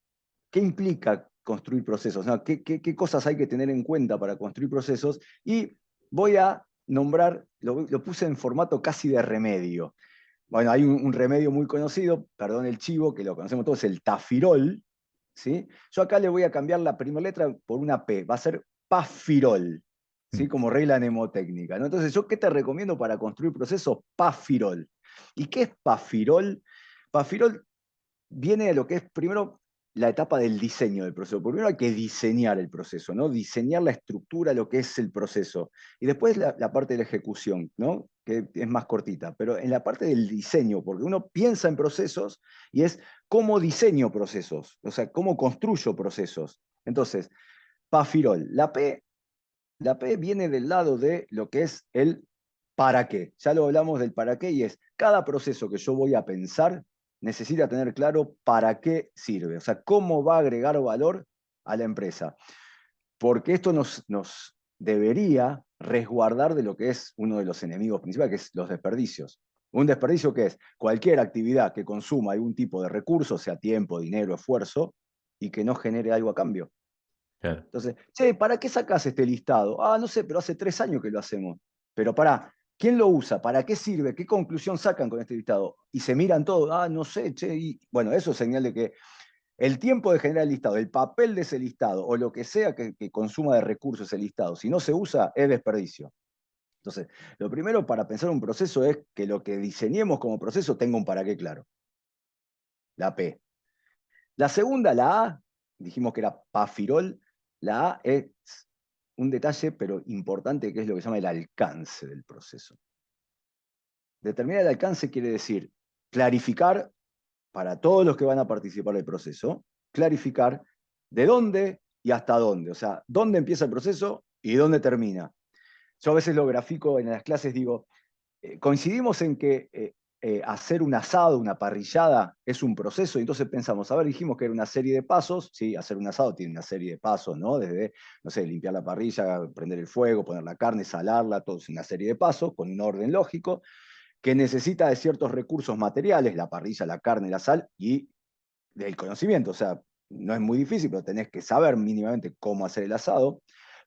qué implica construir procesos, ¿no? ¿Qué cosas hay que tener en cuenta para construir procesos? Y voy a nombrar, lo puse en formato casi de remedio. Bueno, hay un remedio muy conocido, perdón el chivo, que lo conocemos todos, el tafirol, ¿sí? Yo acá le voy a cambiar la primera letra por una P, va a ser pafirol, ¿sí? Como regla mnemotécnica, ¿no? Entonces, ¿yo qué te recomiendo para construir procesos? Pafirol. ¿Y qué es pafirol? Pafirol viene de lo que es primero la etapa del diseño del proceso. Primero hay que diseñar el proceso, ¿no? Diseñar la estructura, lo que es el proceso. Y después la parte de la ejecución, ¿no? que es más cortita, pero en la parte del diseño, porque uno piensa en procesos y es cómo diseño procesos, o sea, cómo construyo procesos. Entonces, Pafirol, la P viene del lado de lo que es el para qué. Ya lo hablamos del para qué y es cada proceso que yo voy a pensar necesita tener claro para qué sirve, o sea, cómo va a agregar valor a la empresa. Porque esto nos debería resguardar de lo que es uno de los enemigos principales, que es los desperdicios. Un desperdicio que es cualquier actividad que consuma algún tipo de recurso, sea tiempo, dinero, esfuerzo, y que no genere algo a cambio. Claro. Entonces, che, ¿para qué sacás este listado? Ah, no sé, pero hace 3 años que lo hacemos. Pero para, ¿quién lo usa? ¿Para qué sirve? ¿Qué conclusión sacan con este listado? Y se miran todo, ah, no sé, che, y bueno, eso es señal de que el tiempo de generar el listado, el papel de ese listado o lo que sea que consuma de recursos ese listado, si no se usa, es desperdicio. Entonces, lo primero para pensar un proceso es que lo que diseñemos como proceso tenga un para qué claro, la P. La segunda, la A, dijimos que era Pafirol, la A es un detalle, pero importante, que es lo que se llama el alcance del proceso. Determinar el alcance quiere decir clarificar para todos los que van a participar del proceso, clarificar de dónde y hasta dónde, o sea, dónde empieza el proceso y dónde termina. Yo a veces lo grafico en las clases, digo, coincidimos en que hacer un asado, una parrillada, es un proceso, y entonces pensamos, a ver, dijimos que era una serie de pasos, sí, hacer un asado tiene una serie de pasos, ¿no? Desde, no sé, limpiar la parrilla, prender el fuego, poner la carne, salarla, todo es una serie de pasos, con un orden lógico, que necesita de ciertos recursos materiales, la parrilla, la carne, la sal, y del conocimiento, o sea, no es muy difícil, pero tenés que saber mínimamente cómo hacer el asado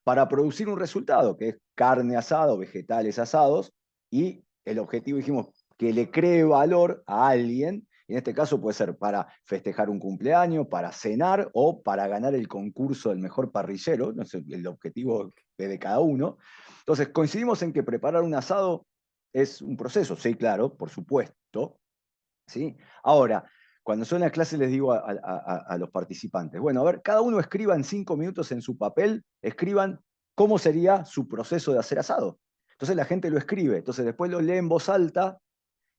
para producir un resultado, que es carne asada o vegetales asados, y el objetivo, dijimos, que le cree valor a alguien, en este caso puede ser para festejar un cumpleaños, para cenar o para ganar el concurso del mejor parrillero, no sé, el objetivo es de cada uno. Entonces, coincidimos en que preparar un asado es un proceso, sí, claro, por supuesto, ¿sí? Ahora, cuando yo en la clase les digo a los participantes, bueno, a ver, cada uno escriba en 5 minutos en su papel, escriban cómo sería su proceso de hacer asado. Entonces la gente lo escribe, entonces después lo lee en voz alta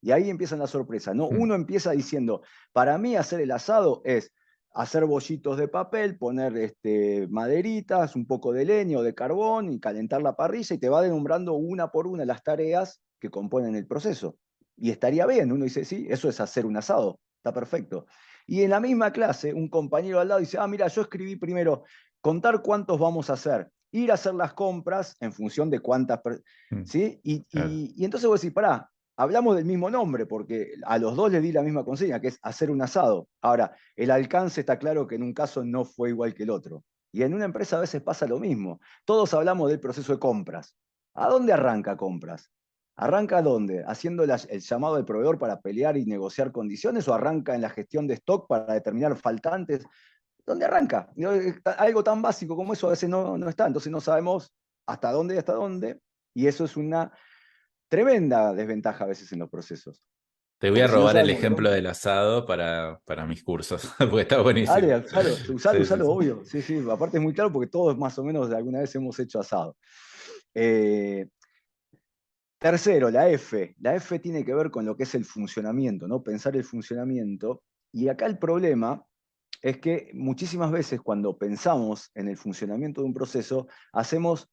y ahí empiezan las sorpresas, ¿no? Mm. Uno empieza diciendo, para mí hacer el asado es hacer bollitos de papel, poner maderitas, un poco de leña o de carbón y calentar la parrilla y te va denombrando una por una las tareas que componen el proceso. Y estaría bien, uno dice, sí, eso es hacer un asado, está perfecto. Y en la misma clase, un compañero al lado dice, ah, mira, yo escribí primero contar cuántos vamos a hacer, ir a hacer las compras en función de cuántas, Mm. ¿sí? Claro. Y entonces vos decís, pará, hablamos del mismo nombre, porque a los dos les di la misma consigna, que es hacer un asado. Ahora, el alcance está claro que en un caso no fue igual que el otro. Y en una empresa a veces pasa lo mismo. Todos hablamos del proceso de compras. ¿A dónde arranca compras? ¿Arranca dónde? ¿Haciendo el llamado del proveedor para pelear y negociar condiciones o arranca en la gestión de stock para determinar faltantes? ¿Dónde arranca? Algo tan básico como eso a veces no está, entonces no sabemos hasta dónde y hasta dónde, y eso es una tremenda desventaja a veces en los procesos. Te voy a Porque si no robar el sabemos de ejemplo dónde. del asado para mis cursos, porque está buenísimo. Dale, usalo, Sí, sí, usalo, sí. obvio. Sí, sí, aparte es muy claro porque todos más o menos alguna vez hemos hecho asado. Eh, Tercero, la F. La F tiene que ver con lo que es el funcionamiento, ¿no? Pensar el funcionamiento. Y acá el problema es que muchísimas veces cuando pensamos en el funcionamiento de un proceso, hacemos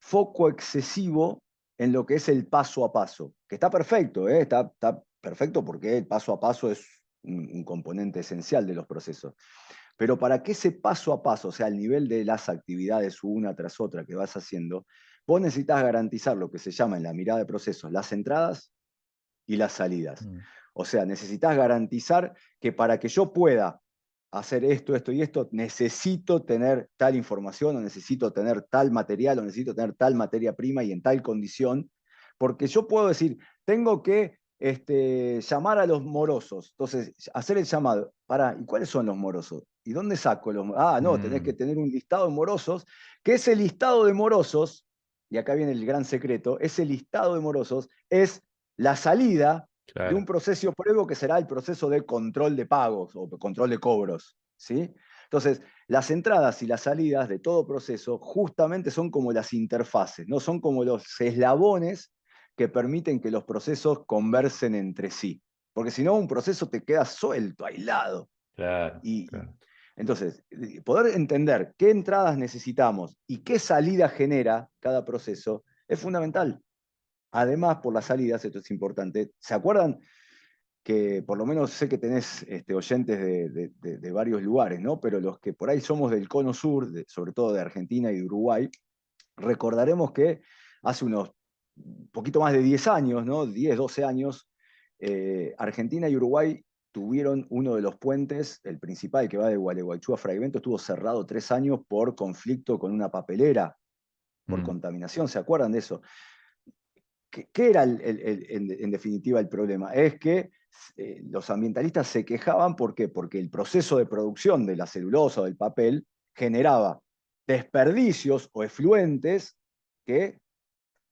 foco excesivo en lo que es el paso a paso, que está perfecto, ¿eh? Está perfecto porque el paso a paso es un componente esencial de los procesos. Pero para que ese paso a paso, o sea, el nivel de las actividades una tras otra que vas haciendo, vos necesitas garantizar lo que se llama en la mirada de procesos las entradas y las salidas. Mm. O sea, necesitas garantizar que para que yo pueda hacer esto, esto y esto, necesito tener tal información o necesito tener tal material o necesito tener tal materia prima y en tal condición, porque yo puedo decir, tengo que llamar a los morosos, entonces hacer el llamado, para, ¿y cuáles son los morosos? ¿Y dónde saco los morosos? Ah, no, tenés que Mm. tener un listado de morosos, que ese listado de morosos, y acá viene el gran secreto, ese listado de morosos es la salida de un Claro. proceso previo que será el proceso de control de pagos o control de cobros. ¿Sí? Entonces, las entradas y las salidas de todo proceso justamente son como las interfaces, ¿no? Son como los eslabones que permiten que los procesos conversen entre sí. Porque si no, un proceso te queda suelto, aislado. Claro, Y claro. entonces, poder entender qué entradas necesitamos y qué salida genera cada proceso es fundamental. Además, por las salidas, esto es importante, ¿se acuerdan que por lo menos sé que tenés oyentes de varios lugares, ¿no? Pero los que por ahí somos del cono sur, sobre todo de Argentina y de Uruguay, recordaremos que hace unos poquito más de 10 años, ¿no? 10, 12 años, Argentina y Uruguay tuvieron uno de los puentes, el principal que va de Gualeguaychú a Fragmento, estuvo cerrado 3 años por conflicto con una papelera, por Mm, contaminación, ¿se acuerdan de eso? ¿Qué era en definitiva el problema? Es que los ambientalistas se quejaban, ¿por qué? Porque el proceso de producción de la celulosa o del papel generaba desperdicios o efluentes que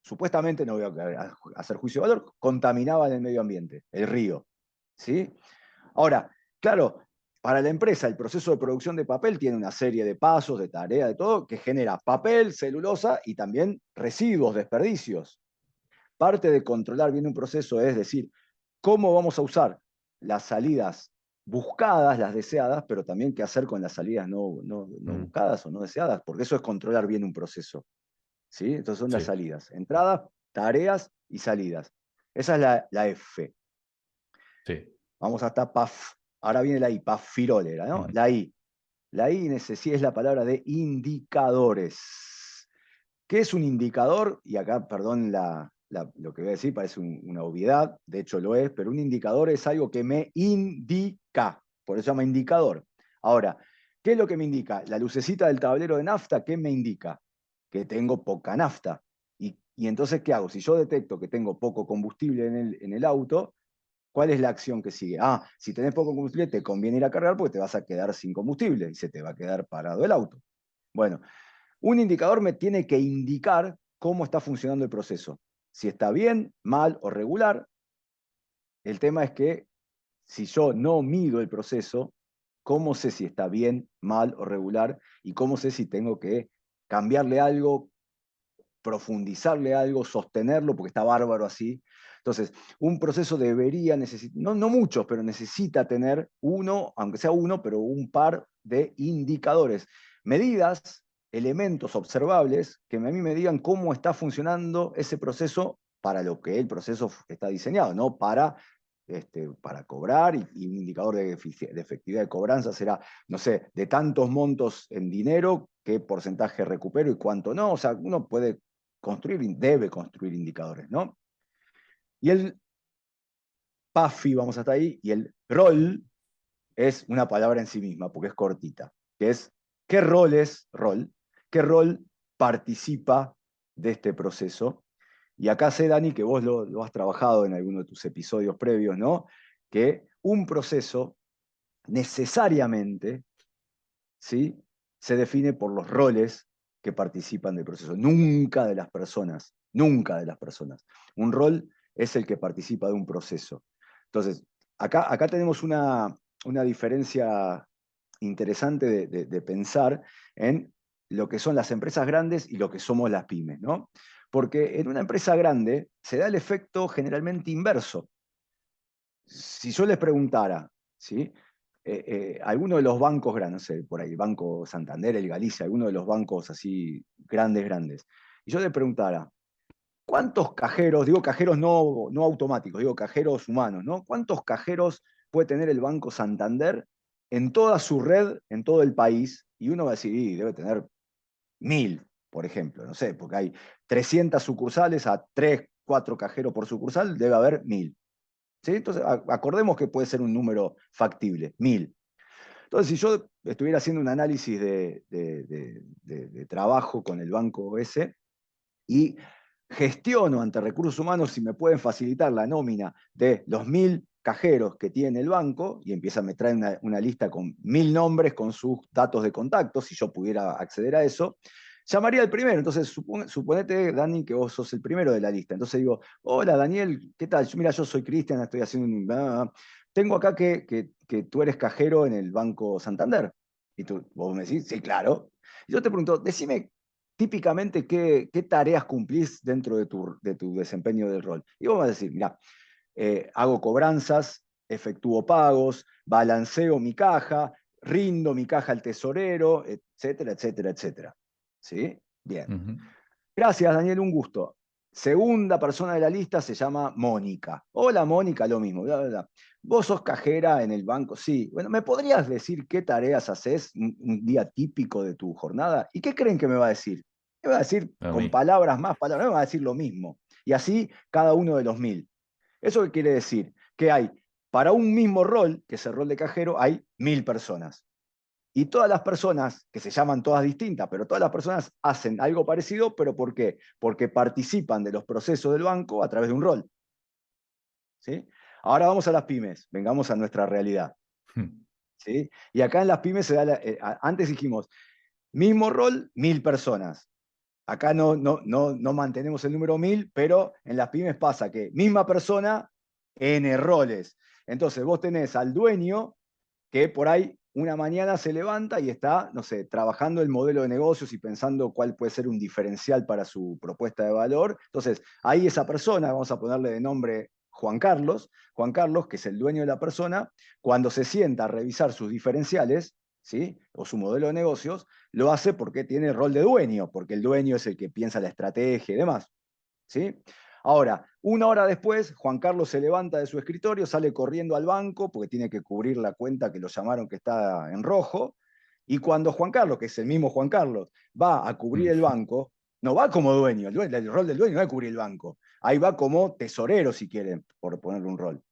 supuestamente, no voy a hacer juicio de valor, contaminaban el medio ambiente, el río. ¿Sí? Ahora, claro, para la empresa el proceso de producción de papel tiene una serie de pasos, de tareas, de todo, que genera papel, celulosa y también residuos, desperdicios. Parte de controlar bien un proceso es decir, cómo vamos a usar las salidas buscadas, las deseadas, pero también qué hacer con las salidas no mm, buscadas o no deseadas, porque eso es controlar bien un proceso. ¿Sí? Entonces son las sí. salidas. Entradas, tareas y salidas. Esa es la F. Sí. Vamos hasta PAF. Ahora viene la I, pafirolera, ¿no? Ujú. La I. La I sí es la palabra de indicadores. ¿Qué es un indicador? Y acá, perdón lo que voy a decir, parece una obviedad, de hecho lo es, pero un indicador es algo que me indica, por eso se llama indicador. Ahora, ¿qué es lo que me indica? La lucecita del tablero de nafta, ¿qué me indica? Que tengo poca nafta. Y entonces, ¿qué hago? Si yo detecto que tengo poco combustible en el auto, ¿cuál es la acción que sigue? Si tenés poco combustible, te conviene ir a cargar porque te vas a quedar sin combustible y se te va a quedar parado el auto. Bueno, un indicador me tiene que indicar cómo está funcionando el proceso. Si está bien, mal o regular. El tema es que si yo no mido el proceso, ¿cómo sé si está bien, mal o regular? Y cómo sé si tengo que cambiarle algo, profundizarle algo, sostenerlo, porque está bárbaro así. Entonces, un proceso debería necesitar, no muchos, pero necesita tener uno, aunque sea uno, pero un par de indicadores, medidas, elementos observables que a mí me digan cómo está funcionando ese proceso para lo que el proceso está diseñado, no para cobrar, y un indicador de efectividad de cobranza será, no sé, de tantos montos en dinero, qué porcentaje recupero y cuánto no. O sea, uno puede construir, debe construir indicadores, ¿no? Y el PAFI, vamos hasta ahí, y el rol es una palabra en sí misma, porque es cortita, que es qué rol es rol, qué rol participa de este proceso. Y acá sé, Dani, que vos lo has trabajado en alguno de tus episodios previos, ¿no? Que un proceso necesariamente, ¿sí? Se define por los roles que participan del proceso, nunca de las personas, nunca de las personas. Un rol es el que participa de un proceso. Entonces, acá tenemos una diferencia interesante de pensar en lo que son las empresas grandes y lo que somos las pymes, ¿no? Porque en una empresa grande se da el efecto generalmente inverso. Si yo les preguntara, ¿sí? Alguno de los bancos grandes, no sé, por ahí, el Banco Santander, el Galicia, alguno de los bancos así grandes, y yo les preguntara, ¿cuántos cajeros, digo cajeros no automáticos, digo cajeros humanos, ¿no? ¿Cuántos cajeros puede tener el Banco Santander en toda su red, en todo el país? Y uno va a decir, debe tener 1000, por ejemplo, no sé, porque hay 300 sucursales a 3, 4 cajeros por sucursal, debe haber 1000. ¿Sí? Entonces, acordemos que puede ser un número factible, 1000. Entonces, si yo estuviera haciendo un análisis de trabajo con el banco ese y gestiono ante recursos humanos si me pueden facilitar la nómina de los 1000 cajeros que tiene el banco, y me trae una lista con 1000 nombres con sus datos de contacto, si yo pudiera acceder a eso, llamaría al primero. Entonces, suponete, Dani, que vos sos el primero de la lista. Entonces digo, hola Daniel, ¿qué tal? Mira, yo soy Cristian, estoy haciendo un... Tengo acá que tú eres cajero en el Banco Santander. Y vos me decís, sí, claro. Y yo te pregunto, decime, típicamente, ¿qué tareas cumplís dentro de tu desempeño del rol? Y vos vas a decir, mira, hago cobranzas, efectúo pagos, balanceo mi caja, rindo mi caja al tesorero, etcétera, etcétera, etcétera. ¿Sí? Bien. Ujú. Gracias, Daniel, un gusto. Segunda persona de la lista se llama Mónica. Hola, Mónica, lo mismo. Bla, bla, bla. Vos sos cajera en el banco, sí. Bueno, ¿me podrías decir qué tareas haces un día típico de tu jornada? ¿Y qué creen que me va a decir? Me va a decir A con mí. palabras más, palabras, me va a decir lo mismo. Y así cada uno de los 1000. ¿Eso qué quiere decir? Que hay, para un mismo rol, que es el rol de cajero, hay 1000 personas. Y todas las personas, que se llaman todas distintas, pero todas las personas hacen algo parecido, pero ¿por qué? Porque participan de los procesos del banco a través de un rol. ¿Sí? Ahora vamos a las pymes, vengamos a nuestra realidad. ¿Sí? Y acá en las pymes se da, antes dijimos, mismo rol, 1000 personas. Acá no mantenemos el número 1000, pero en las pymes pasa que misma persona, N roles. Entonces vos tenés al dueño que por ahí una mañana se levanta y está, no sé, trabajando el modelo de negocios y pensando cuál puede ser un diferencial para su propuesta de valor. Entonces, ahí esa persona, vamos a ponerle de nombre Juan Carlos, que es el dueño de la persona, cuando se sienta a revisar sus diferenciales, ¿sí? O su modelo de negocios, lo hace porque tiene rol de dueño, porque el dueño es el que piensa la estrategia y demás. ¿Sí? Ahora, una hora después, Juan Carlos se levanta de su escritorio, sale corriendo al banco porque tiene que cubrir la cuenta que lo llamaron que está en rojo. Y cuando Juan Carlos, que es el mismo Juan Carlos, va a cubrir el banco, no va como dueño, el rol del dueño no es cubrir el banco. Ahí va como tesorero, si quieren, por ponerle un rol.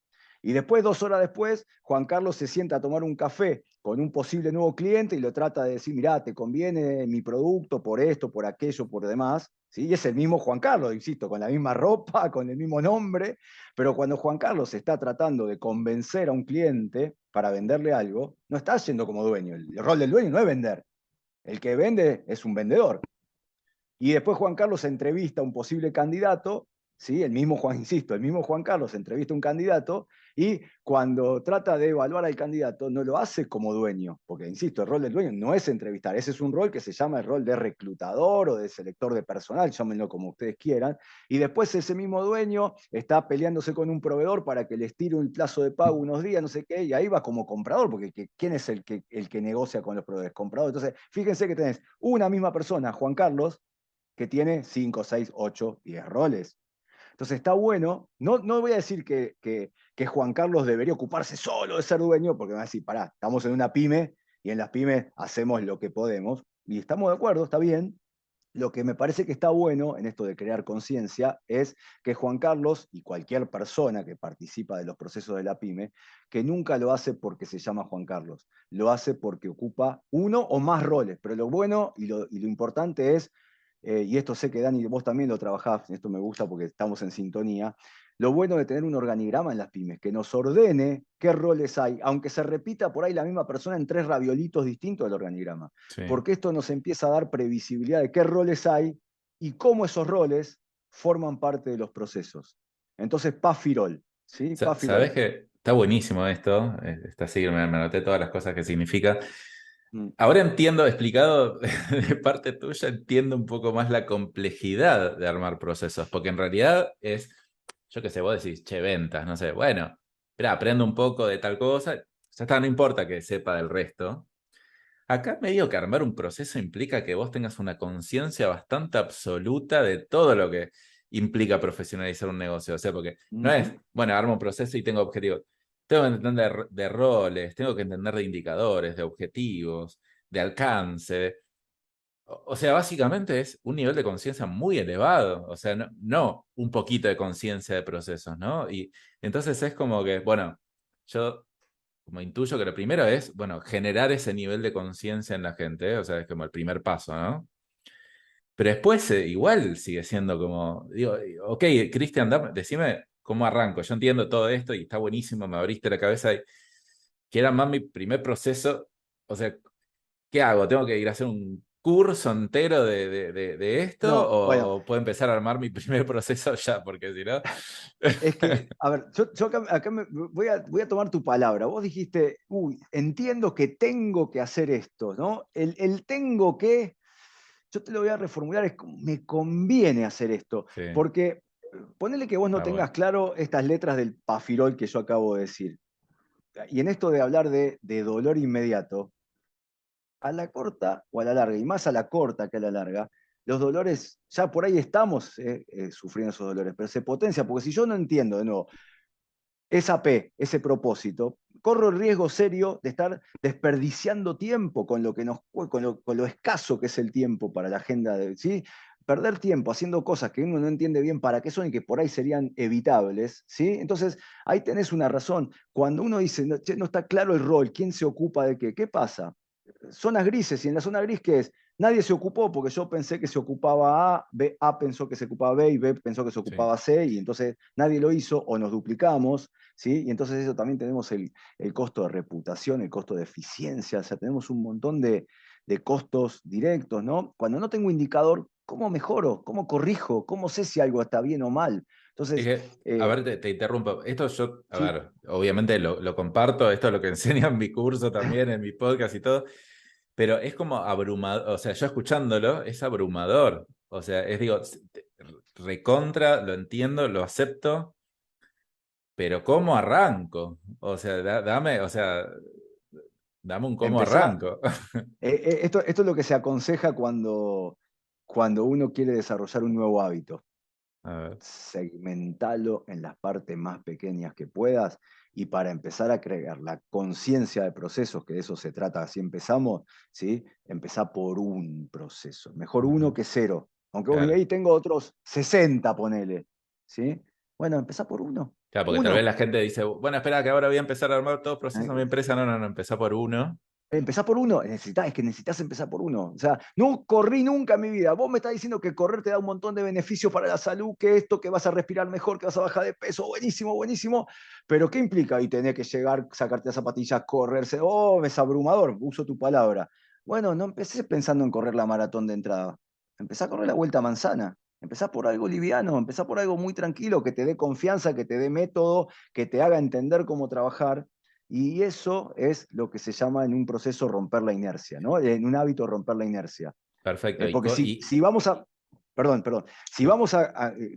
Y después, 2 horas después, Juan Carlos se sienta a tomar un café con un posible nuevo cliente y lo trata de decir, mirá, te conviene mi producto por esto, por aquello, por demás. ¿Sí? Y es el mismo Juan Carlos, insisto, con la misma ropa, con el mismo nombre, pero cuando Juan Carlos está tratando de convencer a un cliente para venderle algo, no está yendo como dueño. El rol del dueño no es vender. El que vende es un vendedor. Y después Juan Carlos entrevista a un posible candidato, ¿sí? El mismo Juan, insisto, el mismo Juan Carlos entrevista a un candidato y cuando trata de evaluar al candidato no lo hace como dueño, porque, insisto, el rol del dueño no es entrevistar, ese es un rol que se llama el rol de reclutador o de selector de personal, llámenlo como ustedes quieran, y después ese mismo dueño está peleándose con un proveedor para que les tire un plazo de pago unos días, no sé qué, y ahí va como comprador, porque ¿quién es el que negocia con los proveedores? Comprador. Entonces, fíjense que tenés una misma persona, Juan Carlos, que tiene 5, 6, 8, 10 roles. Entonces está bueno, no voy a decir que Juan Carlos debería ocuparse solo de ser dueño, porque me va a decir, pará, estamos en una pyme y en las pymes hacemos lo que podemos, y estamos de acuerdo, está bien. Lo que me parece que está bueno en esto de crear conciencia es que Juan Carlos y cualquier persona que participa de los procesos de la pyme, que nunca lo hace porque se llama Juan Carlos, lo hace porque ocupa uno o más roles, pero lo bueno y lo importante es, y esto sé que Dani, vos también lo trabajás, esto me gusta porque estamos en sintonía, lo bueno de tener un organigrama en las pymes, que nos ordene qué roles hay, aunque se repita por ahí la misma persona en 3 raviolitos distintos del organigrama, Sí. porque esto nos empieza a dar previsibilidad de qué roles hay y cómo esos roles forman parte de los procesos. Entonces, Pafirol, ¿sí? Sabes Pafirol. que está buenísimo esto. Está así, me anoté todas las cosas que significa. Mm, Ahora entiendo, explicado de parte tuya, entiendo un poco más la complejidad de armar procesos, porque en realidad es, yo qué sé, vos decís, che, ventas, no sé, bueno, espera, aprendo un poco de tal cosa, ya está, no importa que sepa del resto. Acá medio que armar un proceso implica que vos tengas una conciencia bastante absoluta de todo lo que implica profesionalizar un negocio. O sea, porque no es, ujú. bueno, armo un proceso y tengo objetivos. Tengo que entender de roles, tengo que entender de indicadores, de objetivos, de alcance. O sea, básicamente es un nivel de conciencia muy elevado. O sea, no un poquito de conciencia de procesos, ¿no? Y entonces es como que, bueno, yo como intuyo que lo primero es, bueno, generar ese nivel de conciencia en la gente, ¿eh? O sea, es como el primer paso, ¿no? Pero después igual sigue siendo como, digo, ok, Cristian, decime cómo arranco. Yo entiendo todo esto y está buenísimo, me abriste la cabeza y que era más mi primer proceso. O sea, ¿qué hago? ¿Tengo que ir a hacer un curso entero de esto? No, bueno, O puedo empezar a armar mi primer proceso ya? Porque si no... es que, a ver, yo acá voy a tomar tu palabra. Vos dijiste, uy, entiendo que tengo que hacer esto, ¿no? El tengo que. yo te lo voy a reformular, es como, me conviene hacer esto, Sí, porque ponele que vos no está tengas bueno. claro estas letras del pafirol que yo acabo de decir. Y en esto de hablar de dolor inmediato, a la corta o a la larga, y más a la corta que a la larga, los dolores, ya por ahí estamos sufriendo esos dolores, pero se potencia, porque si yo no entiendo, de nuevo, esa P, ese propósito, corro el riesgo serio de estar desperdiciando tiempo con lo, que nos, con lo escaso que es el tiempo para la agenda, ¿sí? Perder tiempo haciendo cosas que uno no entiende bien para qué son y que por ahí serían evitables, ¿sí? Entonces, ahí tenés una razón. Cuando uno dice, no, che, no está claro el rol, quién se ocupa de qué, ¿qué pasa? Zonas grises, y en la zona gris, ¿qué es? Nadie se ocupó porque yo pensé que se ocupaba A, B, A pensó que se ocupaba B y B pensó que se Sí. ocupaba C, y entonces nadie lo hizo o nos duplicamos, ¿sí? Y entonces eso también tenemos el costo de reputación, el costo de eficiencia, o sea, tenemos un montón de costos directos, ¿no? Cuando no tengo indicador, ¿cómo mejoro? ¿Cómo corrijo? ¿Cómo sé si algo está bien o mal? Es Entonces, que, a ver, te interrumpo. Esto yo, a sí, ver, obviamente lo comparto, esto es lo que enseño en mi curso también, en mi podcast y todo, pero es como abrumador, o sea, yo escuchándolo, es abrumador. O sea, es digo, recontra, lo entiendo, lo acepto, pero ¿cómo arranco? O sea, dame, o sea, dame un cómo empezá. arranco. Esto es lo que se aconseja cuando uno quiere desarrollar un nuevo hábito. A ver, Segmentalo en las partes más pequeñas que puedas, y para empezar a crear la conciencia de procesos, que de eso se trata, así empezamos, ¿sí? Empezá por un proceso. Mejor uno ujú, que cero. Aunque vos me digas, claro. ahí tengo otros 60, ponele. ¿Sí? Bueno, empezá por uno. Claro, porque tal vez Uno. la gente dice, bueno, espera, que ahora voy a empezar a armar todo proceso en mi ¿Eh? empresa. No, no, no, empezá por uno. Empezá por uno, es que necesitas empezar por uno. O sea, no corrí nunca en mi vida. Vos me estás diciendo que correr te da un montón de beneficios para la salud, que esto, que vas a respirar mejor, que vas a bajar de peso, buenísimo, buenísimo. Pero ¿qué implica? Y tener que llegar, sacarte las zapatillas, correrse. Oh, es abrumador, uso tu palabra. Bueno, no empecés pensando en correr la maratón de entrada. Empezá a correr la vuelta a manzana. Empezá por algo liviano, empezá por algo muy tranquilo, que te dé confianza, que te dé método, que te haga entender cómo trabajar. Y eso es lo que se llama en un proceso romper la inercia, ¿no? En un hábito romper la inercia. Perfecto. Porque si vamos a, perdón, si sí, vamos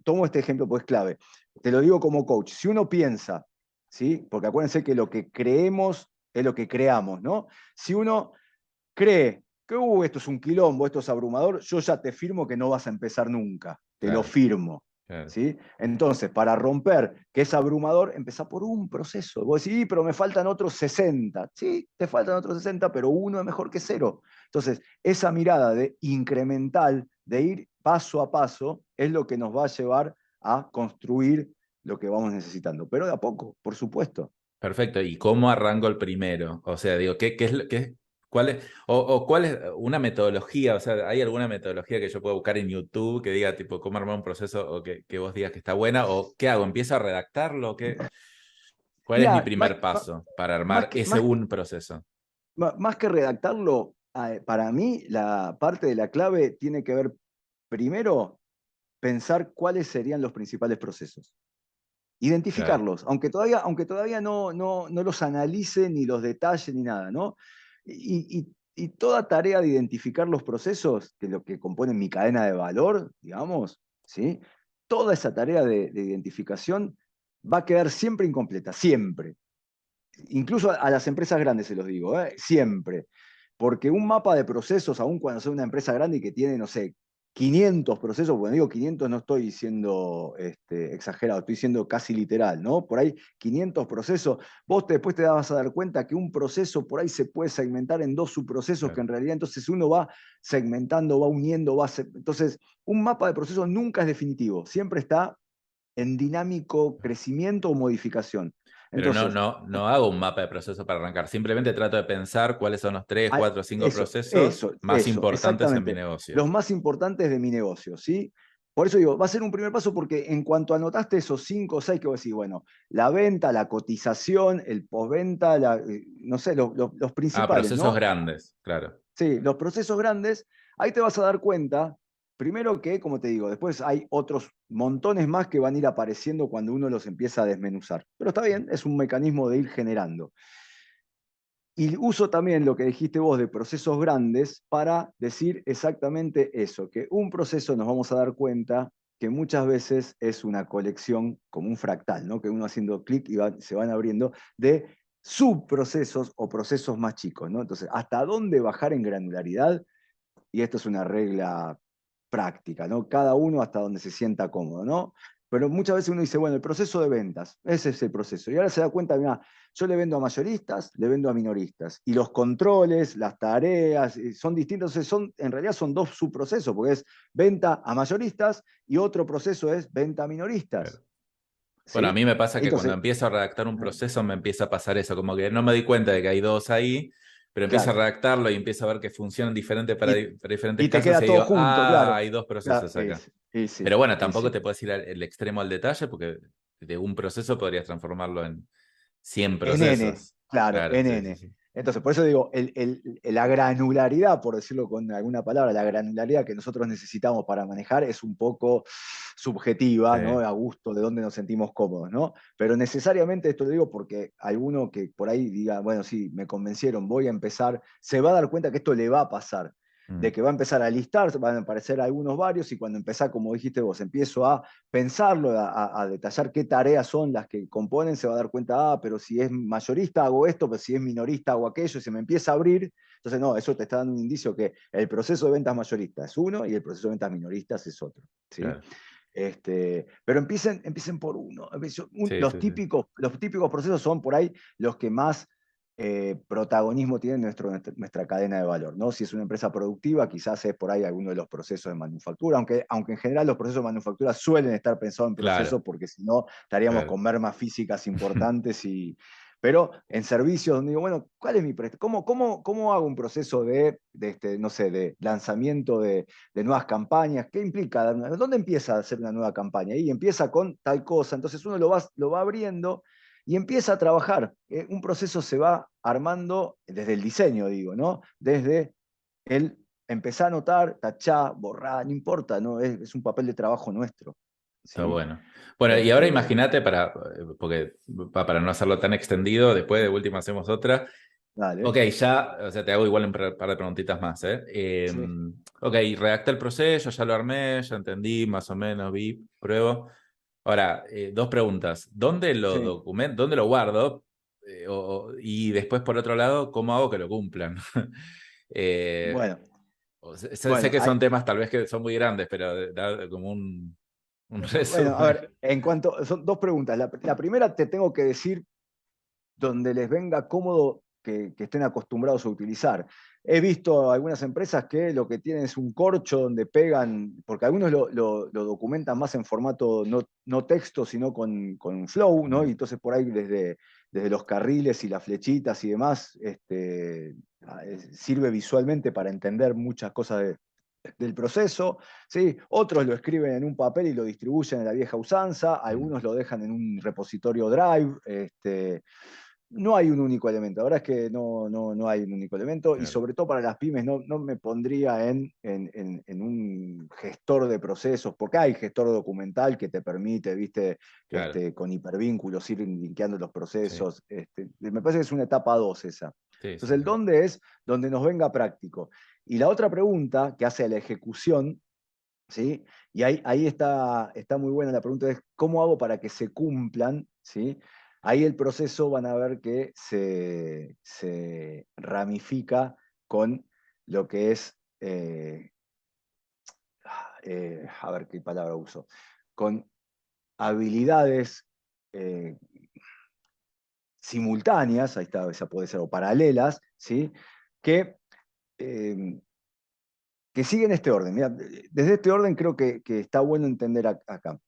tomo este ejemplo pues clave, te lo digo como coach, si uno piensa, ¿sí? Porque acuérdense que lo que creemos es lo que creamos, ¿no? Si uno cree que esto es un quilombo, esto es abrumador, yo ya te firmo que no vas a empezar nunca, te lo claro, firmo. claro. ¿Sí? Entonces, para romper que es abrumador, empezá por un proceso. Vos decís, pero me faltan otros 60. Sí, te faltan otros 60, pero uno es mejor que cero. Entonces, esa mirada de incremental, de ir paso a paso, es lo que nos va a llevar a construir lo que vamos necesitando. Pero de a poco, por supuesto. Perfecto. ¿Y cómo arranco el primero? O sea, digo, ¿qué es, cuál es, o cuál es una metodología? O sea, ¿hay alguna metodología que yo pueda buscar en YouTube que diga, tipo, cómo armar un proceso o que vos digas que está buena? ¿O qué hago? ¿Empiezo a redactarlo? ¿Cuál es mi Mira, primer paso para más armar que, ese más un proceso? más que redactarlo, para mí la parte de la clave tiene que ver primero pensar cuáles serían los principales procesos. Claro, Identificarlos, aunque todavía no los analice ni los detalle ni nada, ¿no? Y toda tarea de identificar los procesos, que es lo que compone mi cadena de valor, digamos, ¿sí? Toda esa tarea de identificación va a quedar siempre incompleta, siempre. Incluso a las empresas grandes se los digo, siempre. Porque un mapa de procesos, aun cuando sea una empresa grande y que tiene, no sé, 500 procesos, cuando digo 500 no estoy diciendo exagerado, estoy diciendo casi literal, ¿no? Por ahí 500 procesos, vos después te vas a dar cuenta que un proceso por ahí se puede segmentar en dos subprocesos que claro. en realidad entonces uno va segmentando, va uniendo, entonces un mapa de procesos nunca es definitivo, siempre está en dinámico crecimiento o modificación. Pero no, Entonces, no, no hago un mapa de proceso para arrancar. Simplemente trato de pensar cuáles son los tres, Ah, cuatro, cinco Eso, procesos eso, más eso, importantes en mi exactamente. negocio. Los más importantes de mi negocio, ¿sí? Por eso digo, va a ser un primer paso porque en cuanto anotaste esos 5 o 6 que vos decís, bueno, la venta, la cotización, el postventa, no sé, los Ah, principales, procesos ¿no? grandes, claro. Sí, los procesos grandes, ahí te vas a dar cuenta, primero que, como te digo, después hay otros montones más que van a ir apareciendo cuando uno los empieza a desmenuzar. Pero está bien, es un mecanismo de ir generando. Y uso también lo que dijiste vos de procesos grandes para decir exactamente eso, que un proceso nos vamos a dar cuenta que muchas veces es una colección como un fractal, ¿no? Que uno haciendo clic y se van abriendo de subprocesos o procesos más chicos, ¿no? Entonces, ¿hasta dónde bajar en granularidad? Y esto es una regla práctica, ¿no? Cada uno hasta donde se sienta cómodo, ¿no? Pero muchas veces uno dice, bueno, el proceso de ventas, ese es el proceso. Y ahora se da cuenta, mira, yo le vendo a mayoristas, le vendo a minoristas. Y los controles, las tareas, son distintos. En realidad son dos subprocesos, porque es venta a mayoristas y otro proceso es venta a minoristas. Claro. Bueno, a ¿Sí? mí me pasa que cuando Entonces, empiezo a redactar un proceso me empieza a pasar eso, como que no me di cuenta de que hay dos ahí, pero empiezo a claro. redactarlo y empiezo a ver que funcionan diferente Y, para diferentes y te casos queda y todo digo, junto, ah, claro. hay dos Claro, procesos acá. sí, Pero bueno, y tampoco sí. te puedes ir al extremo al detalle porque de un proceso podrías transformarlo en 100 En N, procesos. claro, Claro, en sí, sí, N. sí. Entonces, por eso digo, la granularidad, por decirlo con alguna palabra, la granularidad que nosotros necesitamos para manejar es un poco subjetiva, ¿no? Sí. A gusto de dónde nos sentimos cómodos, ¿no? Pero necesariamente esto lo digo porque alguno que por ahí diga, bueno, sí, me convencieron, voy a empezar, se va a dar cuenta que esto le va a pasar, Mm, de que va a empezar a listar, van a aparecer algunos varios y cuando empezás, como dijiste vos, empiezo a pensarlo, a detallar qué tareas son las que componen, se va a dar cuenta, ah, pero si es mayorista hago esto, pero si es minorista hago aquello, y se me empieza a abrir. Entonces, no, eso te está dando un indicio que el proceso de ventas mayoristas es uno y el proceso de ventas minoristas es otro. ¿Sí? claro. Pero empiecen por uno. Sí, sí, sí. Los típicos procesos son por ahí los que más protagonismo tiene nuestra cadena de valor, ¿no? Si es una empresa productiva, quizás es por ahí alguno de los procesos de manufactura, aunque en general los procesos de manufactura suelen estar pensados en Claro, procesos porque si no estaríamos claro. con mermas físicas importantes pero en servicios donde digo, bueno, ¿cuál es cómo hago un proceso no sé, de lanzamiento de nuevas campañas? ¿Qué implica? ¿Dónde empieza a hacer una nueva campaña? Y empieza con tal cosa. Entonces uno lo va abriendo y empieza a trabajar. Un proceso se va armando desde el diseño, digo, ¿no? Desde el empezar a anotar, tachar, borrar, no importa, ¿no? Es un papel de trabajo nuestro. Está ¿Sí? bueno. Bueno, y ahora Este, imagínate, porque para no hacerlo tan extendido, después de última hacemos otra. Ok, dale. ya, o sea, te hago igual un par de preguntitas más, ¿eh? Sí, Ok, redacté el proceso, ya lo armé, ya entendí, más o menos, vi, pruebo. Ahora, dos preguntas. ¿Dónde lo sí. documento, dónde lo guardo? Y después, por otro lado, ¿cómo hago que lo cumplan? Eh, Bueno, sé bueno, que son temas tal vez que son muy grandes, pero da como un bueno, a resumen. ver, son dos preguntas. La primera te tengo que decir donde les venga cómodo que estén acostumbrados a utilizar. He visto algunas empresas que lo que tienen es un corcho donde pegan, porque algunos lo documentan más en formato no texto, sino con flow, ¿no? Y entonces por ahí desde los carriles y las flechitas y demás, sirve visualmente para entender muchas cosas del proceso, ¿sí? Otros lo escriben en un papel y lo distribuyen en la vieja usanza, Mm, algunos lo dejan en un repositorio Drive, no hay un único elemento, la verdad es que no hay un único elemento y claro, sobre todo para las pymes no me pondría en un gestor de procesos, porque hay gestor documental que te permite, viste, claro, con hipervínculos ir linkeando los sí, procesos. Me parece que es una etapa 2 esa. sí, Entonces sí, el sí. dónde es donde nos venga práctico. Y la otra pregunta que hace a la ejecución, ¿sí? Y ahí está muy buena la pregunta, es ¿cómo hago para que se cumplan? ¿Sí? Ahí el proceso van a ver que se ramifica con lo que es, a ver qué palabra uso, con habilidades eh, simultáneas, ahí está, esa puede ser, o paralelas, ¿sí? Que, eh, que siguen este orden. Mira, desde este orden creo que está bueno entender acá.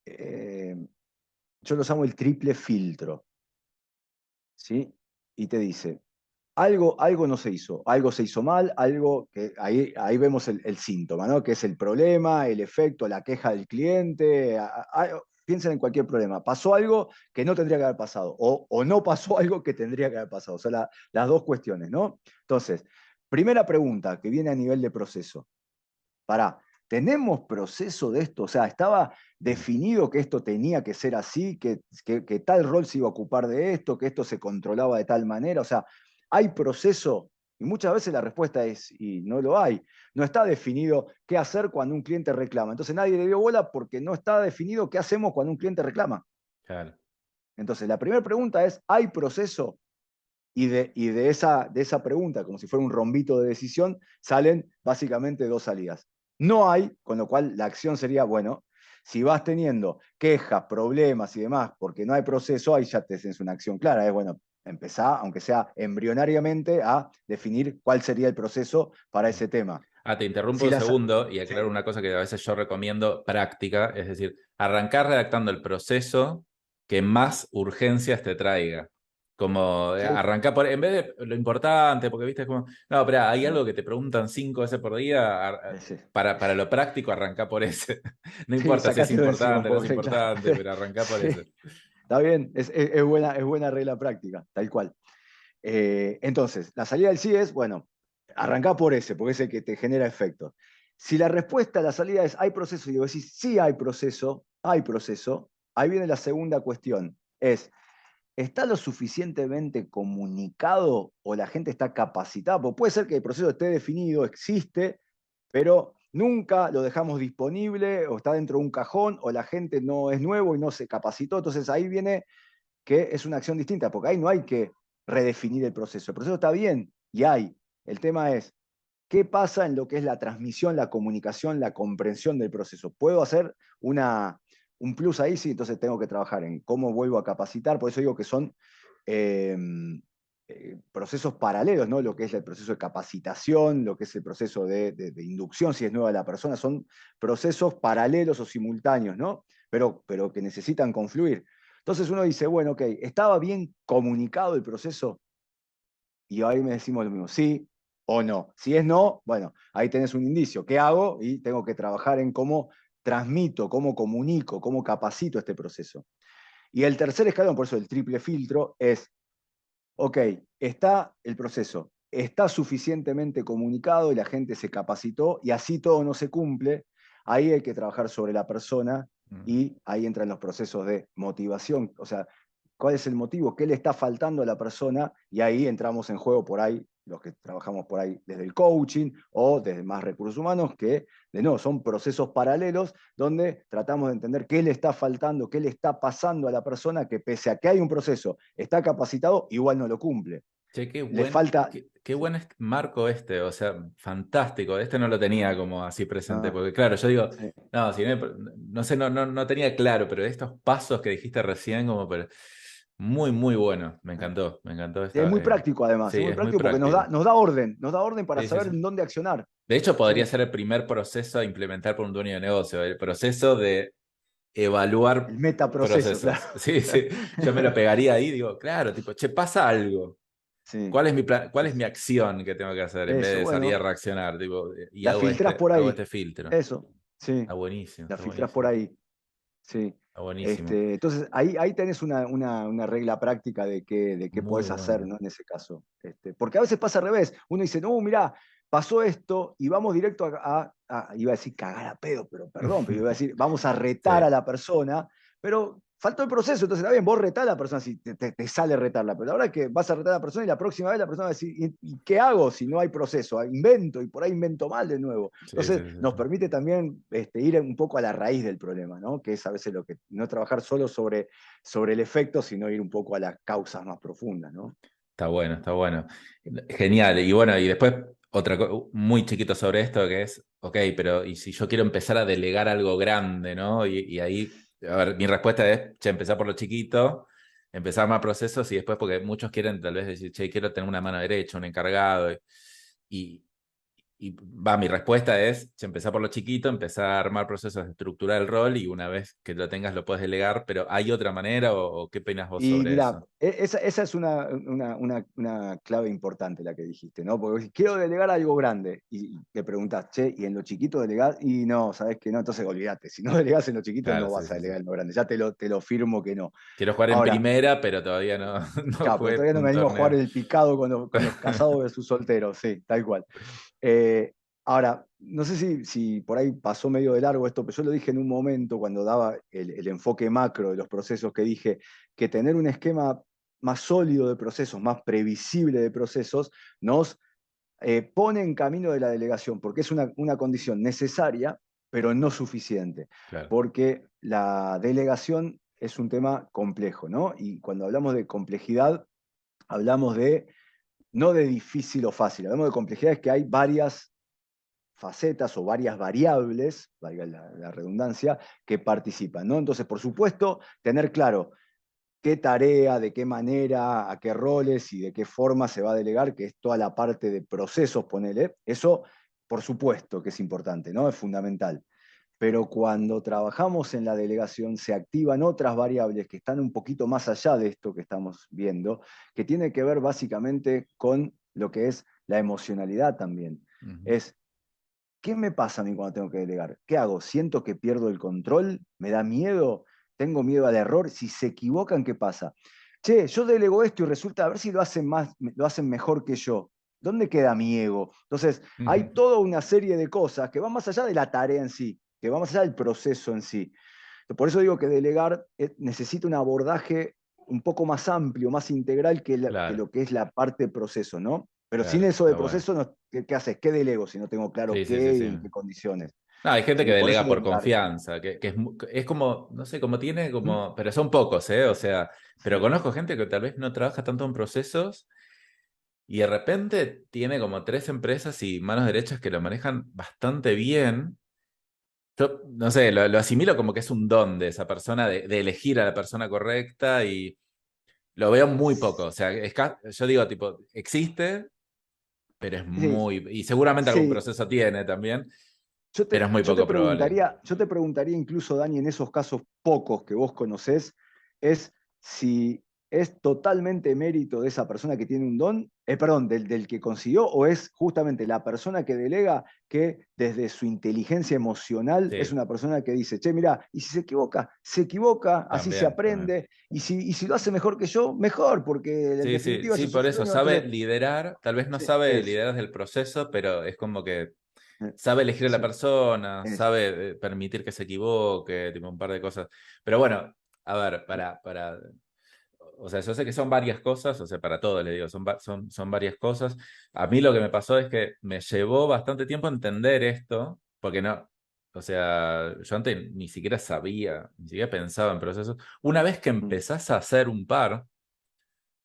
Eh, yo los llamo el triple filtro, ¿sí? Y te dice, algo no se hizo, algo se hizo mal, algo que ahí vemos el síntoma, ¿no? Que es el problema, el efecto, la queja del cliente. Piensen en cualquier problema. Pasó algo que no tendría que haber pasado, o no pasó algo que tendría que haber pasado. O sea, las dos cuestiones, ¿no? Entonces, primera pregunta que viene a nivel de proceso. Pará, ¿tenemos proceso de esto? O sea, ¿estaba Mm, definido que esto tenía que ser así, que tal rol se iba a ocupar de esto, que esto se controlaba de tal manera? O sea, ¿hay proceso? Y muchas veces la respuesta es, y no lo hay. No está definido qué hacer cuando un cliente reclama. Entonces nadie le dio bola porque no está definido qué hacemos cuando un cliente reclama. Claro. Entonces la primera pregunta es, ¿hay proceso? De esa pregunta, como si fuera un rombito de decisión, salen básicamente dos salidas. No hay, con lo cual la acción sería, bueno, si vas teniendo quejas, problemas y demás, porque no hay proceso, ahí ya te tienes una acción clara. Es bueno, empezar, aunque sea embrionariamente, a definir cuál sería el proceso para ese tema. Te interrumpo Si un las, segundo y aclaro sí, una cosa que a veces yo recomiendo práctica, es decir, arrancar redactando el proceso que más urgencias te traiga. Como sí, arrancar por, en vez de lo importante, porque viste como, no, pero hay algo que te preguntan 5 veces por día, sí, para lo práctico arranca por ese. No sí, importa si es sacátelo de encima, importante, no es porque claro, importante, pero arranca por ese. sí, está bien, es buena regla práctica, tal cual. Entonces, la salida del sí es, bueno, arrancá por ese, porque es el que te genera efecto. Si la respuesta a la salida es hay proceso, y vos decís sí hay proceso, ahí viene la segunda cuestión. Es, ¿está lo suficientemente comunicado o la gente está capacitada? Porque puede ser que el proceso esté definido, existe, pero nunca lo dejamos disponible o está dentro de un cajón o la gente no es nuevo y no se capacitó. Entonces ahí viene que es una acción distinta, porque ahí no hay que redefinir el proceso. El proceso está bien y hay. El tema es, ¿qué pasa en lo que es la transmisión, la comunicación, la comprensión del proceso? ¿Puedo hacer un plus ahí? Sí, entonces tengo que trabajar en cómo vuelvo a capacitar. Por eso digo que son eh, procesos paralelos, ¿no? Lo que es el proceso de capacitación, lo que es el proceso de inducción, si es nueva la persona, son procesos paralelos o simultáneos, ¿no? Pero que necesitan confluir. Entonces uno dice, bueno, ok, ¿estaba bien comunicado el proceso? Y ahí me decimos lo mismo, sí o no. Si es no, bueno, ahí tenés un indicio. ¿Qué hago? Y tengo que trabajar en cómo transmito, cómo comunico, cómo capacito este proceso. Y el tercer escalón, por eso el triple filtro, es, ok, está el proceso, está suficientemente comunicado y la gente se capacitó y así todo no se cumple, ahí hay que trabajar sobre la persona Ujú. y ahí entran los procesos de motivación, o sea, cuál es el motivo, qué le está faltando a la persona y ahí entramos en juego por ahí, los que trabajamos por ahí desde el coaching o desde más recursos humanos, que de nuevo son procesos paralelos donde tratamos de entender qué le está faltando, qué le está pasando a la persona que pese a que hay un proceso, está capacitado, igual no lo cumple. Che, qué Le buen, falta... qué Sí, buen marco este, o sea, fantástico. Este no lo tenía como así presente, ah, porque claro, yo digo, sí. no, si no, no sé, no tenía claro, pero estos pasos que dijiste recién, como, pero muy, muy bueno. Me encantó Es esta. muy práctico además, es Sí, muy es muy práctico porque práctico. nos da orden para Sí, sí, saber sí. en dónde accionar. De hecho, podría Sí, ser el primer proceso a implementar por un dueño de negocio, el proceso de evaluar el metaproceso, claro. procesos. Sí, sí. Yo me lo pegaría ahí, digo, claro, tipo, che, pasa algo. Sí, ¿Cuál es mi plan, cuál sí, es mi sí. acción que tengo que hacer en vez Eso, de salir a bueno, reaccionar? Tipo, y la filtrás por hago ahí. este filtro. Eso, sí, Está buenísimo, la está filtrás por buenísimo. ahí. Sí. Está buenísimo. Entonces, ahí tenés una regla práctica de qué Muy podés hacer, bueno. ¿no? En ese caso. Porque a veces pasa al revés. Uno dice, no, mirá, pasó esto y vamos directo iba a decir cagar a pedo, pero perdón, pero iba a decir, vamos a retar Sí. a la persona, pero faltó el proceso, entonces está bien, vos retás a la persona si te sale retarla, pero la verdad es que vas a retar a la persona y la próxima vez la persona va a decir, ¿y qué hago si no hay proceso? Invento y por ahí invento mal de nuevo. Sí, sí, Entonces, sí, nos sí. permite también ir un poco a la raíz del problema, ¿no? Que es a veces lo que, no trabajar solo sobre el efecto, sino ir un poco a las causas más profundas, ¿no? Está bueno, está bueno. Genial. Y bueno, y después otra cosa muy chiquito sobre esto que es, ok, pero ¿y si yo quiero empezar a delegar algo grande, ¿no? Y ahí, a ver, mi respuesta es, che, empezar por lo chiquito, empezar más procesos y después porque muchos quieren tal vez decir, che, quiero tener una mano derecha, un encargado. Y, y va, mi respuesta es, si empezar por lo chiquito, empezar a armar procesos de estructurar el rol y una vez que lo tengas lo puedes delegar, pero ¿hay otra manera o qué opinas vos Y sobre mira, eso? esa es una clave importante la que dijiste, ¿no? Porque si quiero delegar algo grande y te preguntás, che, ¿y en lo chiquito delegás? Y no, ¿sabes qué? No, entonces olvídate. Si no delegás en lo chiquito, Claro, no sí, vas a sí, sí. delegar en lo grande. Ya te lo firmo que no. Quiero jugar en Ahora, primera, pero todavía no, no claro, pero jugué todavía no me un animo a jugar torneo. el picado con los casados versus solteros, sí, tal cual. Eh, Ahora, no sé si por ahí pasó medio de largo esto, pero yo lo dije en un momento cuando daba el enfoque macro de los procesos que dije que tener un esquema más sólido de procesos, más previsible de procesos, nos pone en camino de la delegación, porque es una condición necesaria, pero no suficiente, Claro. porque la delegación es un tema complejo, ¿no? Y cuando hablamos de complejidad, hablamos de, no de difícil o fácil, hablamos de complejidad, es que hay varias facetas o varias variables, valga la redundancia, que participan, ¿no? Entonces, por supuesto, tener claro qué tarea, de qué manera, a qué roles y de qué forma se va a delegar, que es toda la parte de procesos, ponele, eso por supuesto que es importante, ¿no? Es fundamental. Pero cuando trabajamos en la delegación se activan otras variables que están un poquito más allá de esto que estamos viendo, que tiene que ver básicamente con lo que es la emocionalidad también. Ujú. Es, ¿qué me pasa a mí cuando tengo que delegar? ¿Qué hago? ¿Siento que pierdo el control? ¿Me da miedo? ¿Tengo miedo al error? Si se equivocan, ¿qué pasa? Che, yo delego esto y resulta, a ver si lo hacen más, lo hacen mejor que yo. ¿Dónde queda mi ego? Entonces, hay Ujú. toda una serie de cosas que van más allá de la tarea en sí, que van más allá del proceso en sí. Por eso digo que delegar necesita un abordaje un poco más amplio, más integral que Claro, lo que es la parte de proceso, ¿no? Pero sin claro, eso de está bueno. proceso, ¿qué haces? ¿Qué delego si no tengo claro Sí, sí, sí, qué sí. y en qué condiciones? No, hay gente que Sí, por eso delega por delegar. confianza, que es como, no sé, como tiene ¿Mm? como, pero son pocos, ¿eh? O sea, pero Sí, conozco gente que tal vez no trabaja tanto en procesos y de repente tiene como tres empresas y manos derechas que lo manejan bastante bien. Yo, no sé, lo asimilo como que es un don de esa persona, de elegir a la persona correcta y lo veo muy poco. O sea, yo digo, tipo, existe, pero es sí, muy, y seguramente algún sí. proceso tiene también, Yo pero es te, muy yo te poco probable. preguntaría, yo te preguntaría incluso, Dani, en esos casos pocos que vos conocés, es si es totalmente mérito de esa persona que tiene un don, perdón, del que consiguió, o es justamente la persona que delega que desde su inteligencia emocional es Sí, una persona que dice, che, mira, y si se equivoca, así se también, también. aprende, y si lo hace mejor que yo, mejor, porque en Sí, sí, definitiva sí, yo soy por el eso dueño, sabe entonces, liderar, tal vez no sí, sabe eso, liderar el proceso, pero es como que eh, sabe elegir a la sí, persona, eso. sabe permitir que se equivoque, tipo un par de cosas. Pero bueno, a ver, o sea, yo sé que son varias cosas, o sea, para todo le digo, son varias cosas. A mí lo que me pasó es que me llevó bastante tiempo entender esto, porque no, o sea, yo antes ni siquiera sabía, ni siquiera pensaba en procesos. Una vez que Mm. empezás a hacer un par,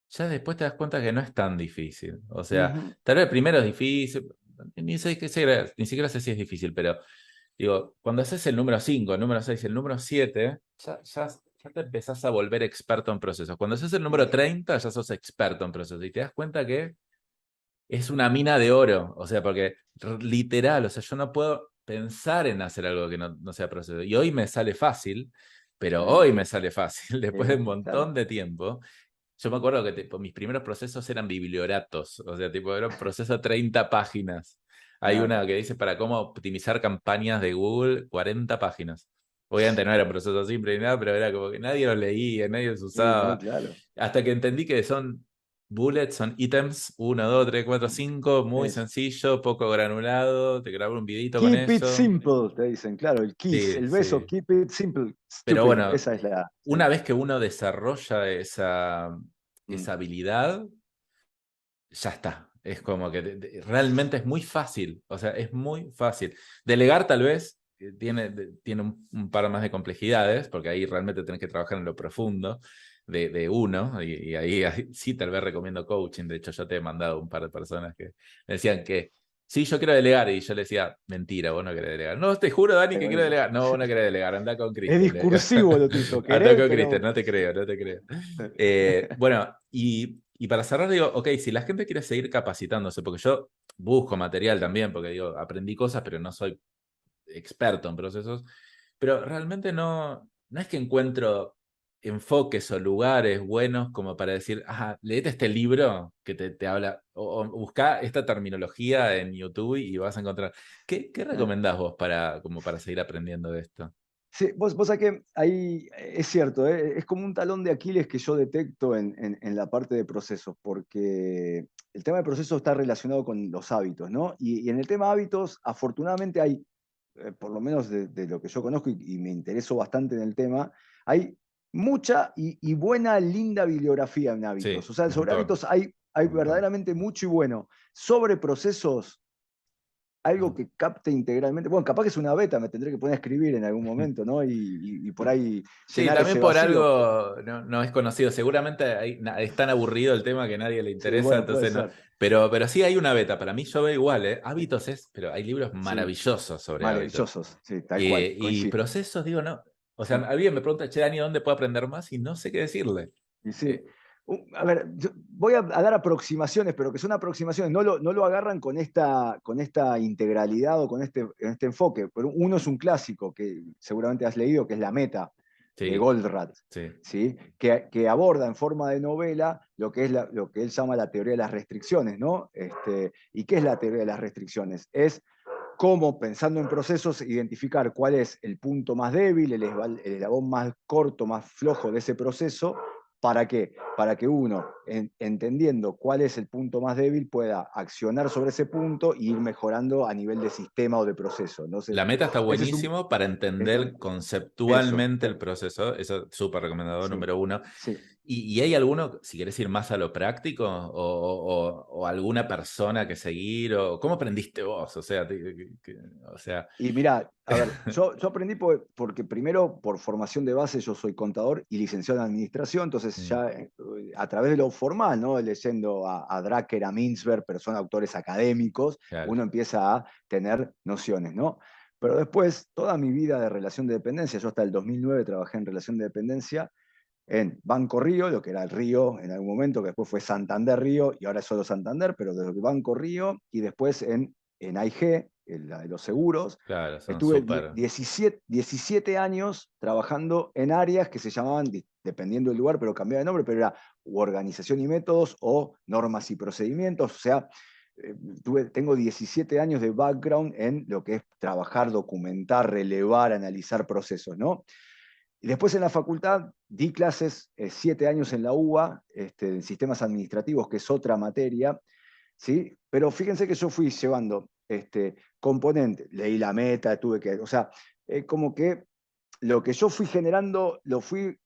ya después te das cuenta que no es tan difícil. O sea, Ujú. tal vez primero es difícil, ni siquiera sé si es difícil, pero digo, cuando haces el número 5 el número 6 el número 7 ya te empezás a volver experto en procesos. Cuando haces el número Eso. 30 ya sos experto en procesos y te das cuenta que es una mina de oro. O sea, porque literal, o sea, yo no puedo pensar en hacer algo que no sea proceso. Y hoy me sale fácil, pero Sí, hoy me sale fácil, después de un claro. montón de tiempo. Yo me acuerdo que tipo, mis primeros procesos eran biblioratos, o sea, tipo, era un proceso de 30 páginas. Hay Claro. una que dice para cómo optimizar campañas de Google, 40 páginas. Obviamente no era un proceso simple ni nada, pero era como que nadie lo leía, nadie los Sí, no, usaba. claro. Hasta que entendí que son bullets, son ítems, 1, 2, 3, 4, 5, muy Eso. sencillo, poco granulado, te grabo un videito con Keep it eso. simple, te dicen, claro, el KISS, Sí, el beso, sí. keep it simple, Pero stupid, bueno, esa es la. Sí. una vez que uno desarrolla Mm. esa habilidad, ya está. Es como que realmente es muy fácil. O sea, es muy fácil. Delegar tal vez tiene un par más de complejidades, porque ahí realmente tenés que trabajar en lo profundo de uno, y ahí sí tal vez recomiendo coaching. De hecho, yo te he mandado un par de personas que me decían que sí, yo quiero delegar, y yo le decía, mentira, vos no querés delegar. No, te juro, Dani, que quiero Bueno, delegar. No, vos no querés delegar, anda con es Cristian, le digo. discursivo lo tuyo, Anda querés, con Cristian, pero. no te creo, no te creo. Bueno, y para cerrar, digo, ok, si la gente quiere seguir capacitándose, porque yo busco material también, porque digo, aprendí cosas, pero no soy experto en procesos, pero realmente no es que encuentro enfoques o lugares buenos como para decir, ah, leete este libro que te habla, o busca esta terminología en YouTube y vas a encontrar. ¿Qué recomendás vos como para seguir aprendiendo de esto? Sí, vos sabés que ahí es cierto, es como un talón de Aquiles que yo detecto en la parte de procesos, porque el tema de procesos está relacionado con los hábitos, ¿no? Y en el tema hábitos, afortunadamente hay, por lo menos de lo que yo conozco y me intereso bastante en el tema, hay mucha y buena, linda bibliografía en Sí, hábitos. O sea, un sobre montón, hábitos hay un montón. verdaderamente mucho y bueno. Sobre procesos, algo que capte integralmente. Bueno, capaz que es una beta, me tendré que poner a escribir en algún momento, ¿no? Y por ahí Sí, llenar también ese por vacío. algo no es conocido. Seguramente es tan aburrido el tema que a nadie le Sí, interesa, bueno, puede entonces no. ser. Pero sí hay una beta. Para mí yo veo igual, ¿eh? Hábitos es, pero hay libros Sí, maravillosos sobre hábitos. maravillosos, sí, tal cual, Y coincido. procesos, digo, no. O sea, Sí. alguien me pregunta, che, Dani, ¿dónde puedo aprender más? Y no sé qué decirle. Y sí. Eh, A ver, voy a dar aproximaciones, pero que son aproximaciones, no lo agarran con esta integralidad o con este enfoque. Pero uno es un clásico que seguramente has leído, que es La Meta, de sí, Goldratt, sí. ¿sí? Que aborda en forma de novela lo que es lo que él llama la teoría de las restricciones, ¿no? ¿Y qué es la teoría de las restricciones? Es cómo, pensando en procesos, identificar cuál es el punto más débil, el eslabón más corto, más flojo de ese proceso. ¿Para qué? Para que uno, entendiendo cuál es el punto más débil, pueda accionar sobre ese punto e ir mejorando a nivel de sistema o de proceso. La Entonces, meta está ese es un... buenísimo para Está, entender eso, conceptualmente el proceso. Eso es súper recomendado, sí, número uno. sí. Y hay alguno, si quieres ir más a lo práctico, o alguna persona que seguir, o cómo aprendiste vos? O sea, o sea, Y mira, a ver, yo aprendí porque primero por formación de base yo soy contador y licenciado en administración, entonces mm, ya a través de lo formal, ¿no? Leyendo a Drucker, a Mintzberg, pero son autores académicos, claro, uno empieza a tener nociones, ¿no? Pero después, toda mi vida de relación de dependencia, yo hasta el 2009 trabajé en relación de dependencia en Banco Río, lo que era el Río en algún momento, que después fue Santander Río y ahora es solo Santander, pero desde Banco Río y después en AIG, en la de los seguros. claro, son Estuve súper. 17 años trabajando en áreas que se llamaban, dependiendo del lugar, pero cambiaba de nombre, pero era organización y métodos o normas y procedimientos. O sea, tengo 17 años de background en lo que es trabajar, documentar, relevar, analizar procesos, ¿no? Y después en la facultad di clases 7 años en la UBA, en sistemas administrativos, que es otra materia, ¿sí? Pero fíjense que yo fui llevando componentes, leí La Meta, o sea, como que lo que yo fui generando lo fui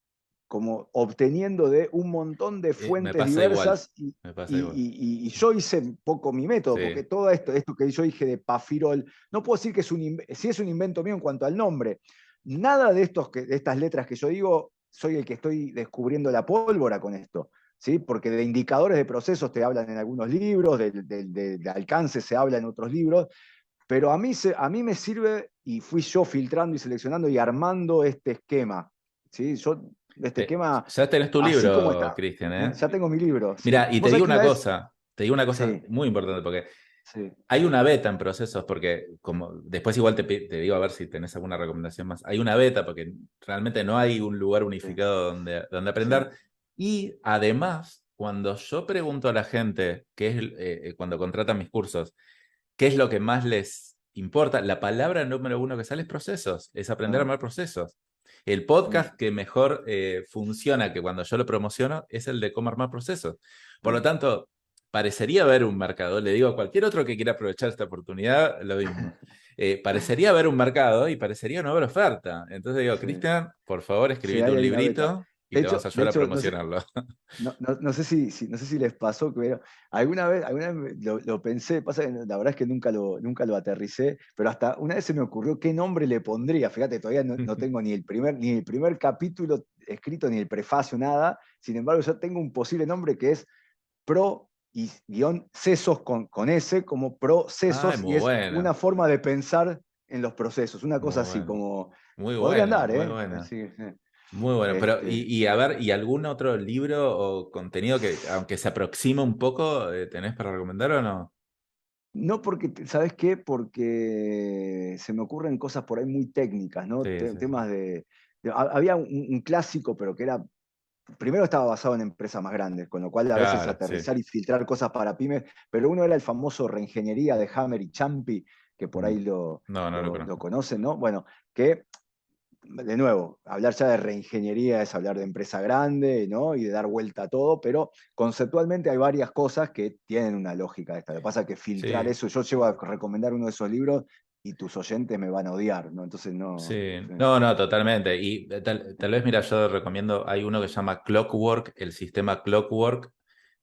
como obteniendo de un montón de Me fuentes pasa igual, diversas y, me pasa igual. y yo hice un poco mi método, Sí, porque todo esto que yo dije de Pafirol, no puedo decir que si es un invento mío en cuanto al nombre, nada de estas letras que yo digo, soy el que estoy descubriendo la pólvora con esto. ¿Sí? Porque de indicadores de procesos te hablan en algunos libros, de alcance se habla en otros libros, pero a mí me sirve y fui yo filtrando y seleccionando y armando este esquema. ¿Sí? Yo, este esquema, ya tenés tu así como libro, está, Cristian, ¿eh? ya tengo mi libro. ¿Sí? Mira, y Vos sabés que una vez, te digo una cosa sí, muy importante, porque sí, hay una beta en procesos, porque como después igual te digo a ver si tenés alguna recomendación más. Hay una beta porque realmente no hay un lugar sí, unificado donde sí, aprender. Y además, cuando yo pregunto a la gente, cuando contratan mis cursos, qué es lo que más les importa, la palabra número uno que sale es procesos, es aprender a ah, armar procesos. El mm, podcast que mejor funciona que cuando yo lo promociono es el de cómo armar procesos. Por lo mm. tanto, parecería haber un mercado, le digo a cualquier otro que quiera aprovechar esta oportunidad, lo mismo. Parecería haber un mercado y parecería no haber oferta. Entonces digo, Sí, Cristian, por favor, sí, escribite ahí un hay una beta. librito y De te vamos a hecho, de ayudar a hecho, no sé, promocionarlo. no sé si les pasó, pero alguna vez lo pensé, pasa que la verdad es que nunca lo aterricé, pero hasta una vez se me ocurrió qué nombre le pondría. Fíjate, todavía no tengo ni el primer capítulo escrito, ni el prefacio, nada. Sin embargo, yo tengo un posible nombre que es pro y guión sesos con S, como Ay, procesos, y muy es buena, una forma de pensar en los procesos, una cosa muy así buena, como. muy Podría buena, andar, muy ¿eh? buena. Así, Muy bueno, pero este, y a ver, ¿y algún otro libro o contenido que, aunque se aproxima un poco, tenés para recomendar o no? No porque, ¿sabes qué? Porque se me ocurren cosas por ahí muy técnicas, ¿no? Sí, sí, sí. Temas había un clásico, pero que era, primero estaba basado en empresas más grandes, con lo cual a veces Claro, sí. aterrizar y filtrar cosas para pymes, pero uno era el famoso Reingeniería de Hammer y Champi, que por Mm. ahí lo, No, no lo lo, lo conozco. conocen, ¿no? Bueno, que de nuevo, hablar ya de reingeniería es hablar de empresa grande, ¿no? Y de dar vuelta a todo, pero conceptualmente hay varias cosas que tienen una lógica esta. Lo que pasa es que filtrar Sí. eso, yo llego a recomendar uno de esos libros y tus oyentes me van a odiar, ¿no? Entonces no. Sí, Sí, no, no, totalmente. Y tal vez, mira, yo recomiendo, hay uno que se llama Clockwork, el sistema Clockwork,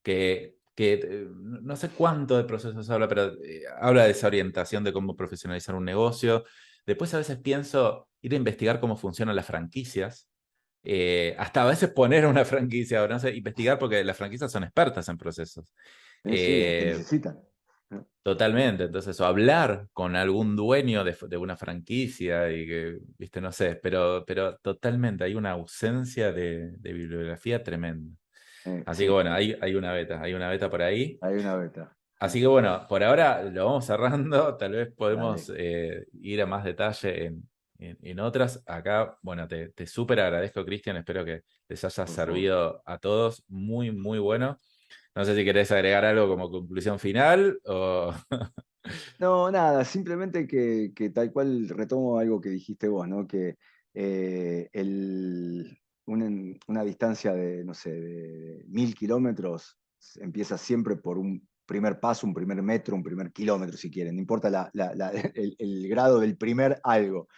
que no sé cuánto de procesos habla, pero habla de esa orientación de cómo profesionalizar un negocio. Después a veces pienso ir a investigar cómo funcionan las franquicias, hasta a veces poner una franquicia, o no sé, investigar porque las franquicias son expertas en procesos. sí, sí, es que Eh, necesitan. Totalmente, entonces, o hablar con algún dueño de una franquicia y que, viste, no sé, pero totalmente, hay una ausencia de bibliografía tremenda. Así que Sí, bueno, hay una beta por ahí. hay una beta. Así que bueno, por ahora lo vamos cerrando, tal vez podemos Dale, ir a más detalle en otras. Acá, bueno, te súper agradezco, Cristian, espero que les haya por favor. servido a todos, muy, muy bueno. No sé si querés agregar algo como conclusión final o... No, nada, simplemente que tal cual retomo algo que dijiste vos, ¿no? Que una distancia de, no sé, de 1000 kilómetros empieza siempre por un primer paso, un primer metro, un primer kilómetro, si quieren. No importa el grado del primer algo.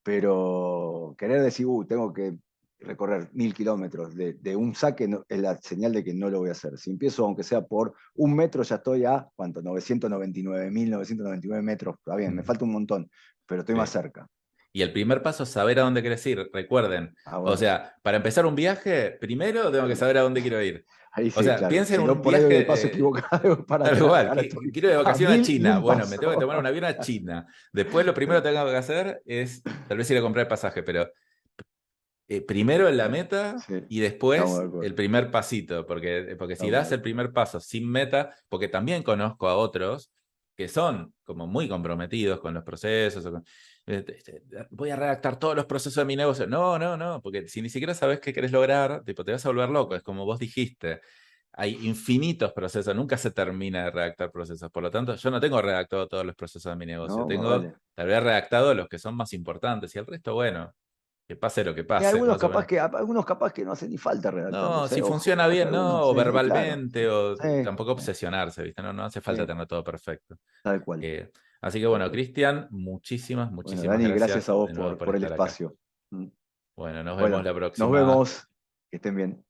Pero querer decir, tengo que recorrer 1000 kilómetros de un saque es la señal de que no lo voy a hacer. Si empiezo, aunque sea por un metro, ya estoy a, ¿cuánto? 999.999 metros. Está bien, me Mm, falta un montón, pero estoy más sí. cerca. Y el primer paso es saber a dónde querés ir. Recuerden, Ah, o bueno, sea, para empezar un viaje, primero tengo que saber a dónde quiero ir. ahí O sí, sea, claro. piensa en Si no, un por ahí doy el paso viaje equivocado para tal atrás. cual. Ahora estoy Quiero ir de a vacaciones a mil y China. un Bueno, me tengo que paso. tomar un avión a China. Después lo primero que tengo que hacer es tal vez ir a comprar el pasaje, pero primero en la meta Sí, y estamos de después el acuerdo. primer pasito, porque si Estamos das de el acuerdo. primer paso sin meta, porque también conozco a otros que son como muy comprometidos con los procesos, voy a redactar todos los procesos de mi negocio. No, no, no, porque si ni siquiera sabes qué querés lograr, tipo, te vas a volver loco, es como vos dijiste. Hay infinitos procesos, nunca se termina de redactar procesos. Por lo tanto, yo no tengo redactado todos los procesos de mi negocio. No, más Tengo vale. tal vez redactado los que son más importantes y el resto, bueno, que pase lo que Y pase, más o menos. algunos capaz que no hace ni falta No, redactarlos, si ¿eh? Ojo, funciona capaz que bien, no, algunos, o sí, claro. verbalmente, o Sí, tampoco obsesionarse, ¿viste? No, no hace falta sí, tener todo perfecto. tal cual, Eh, Así que tal bueno, cual. Cristian, muchísimas, Bueno, muchísimas Dani, gracias gracias a vos de nuevo por por el estar acá. espacio. Mm. Bueno, nos vemos Bueno, la nos próxima. vemos. Que estén bien.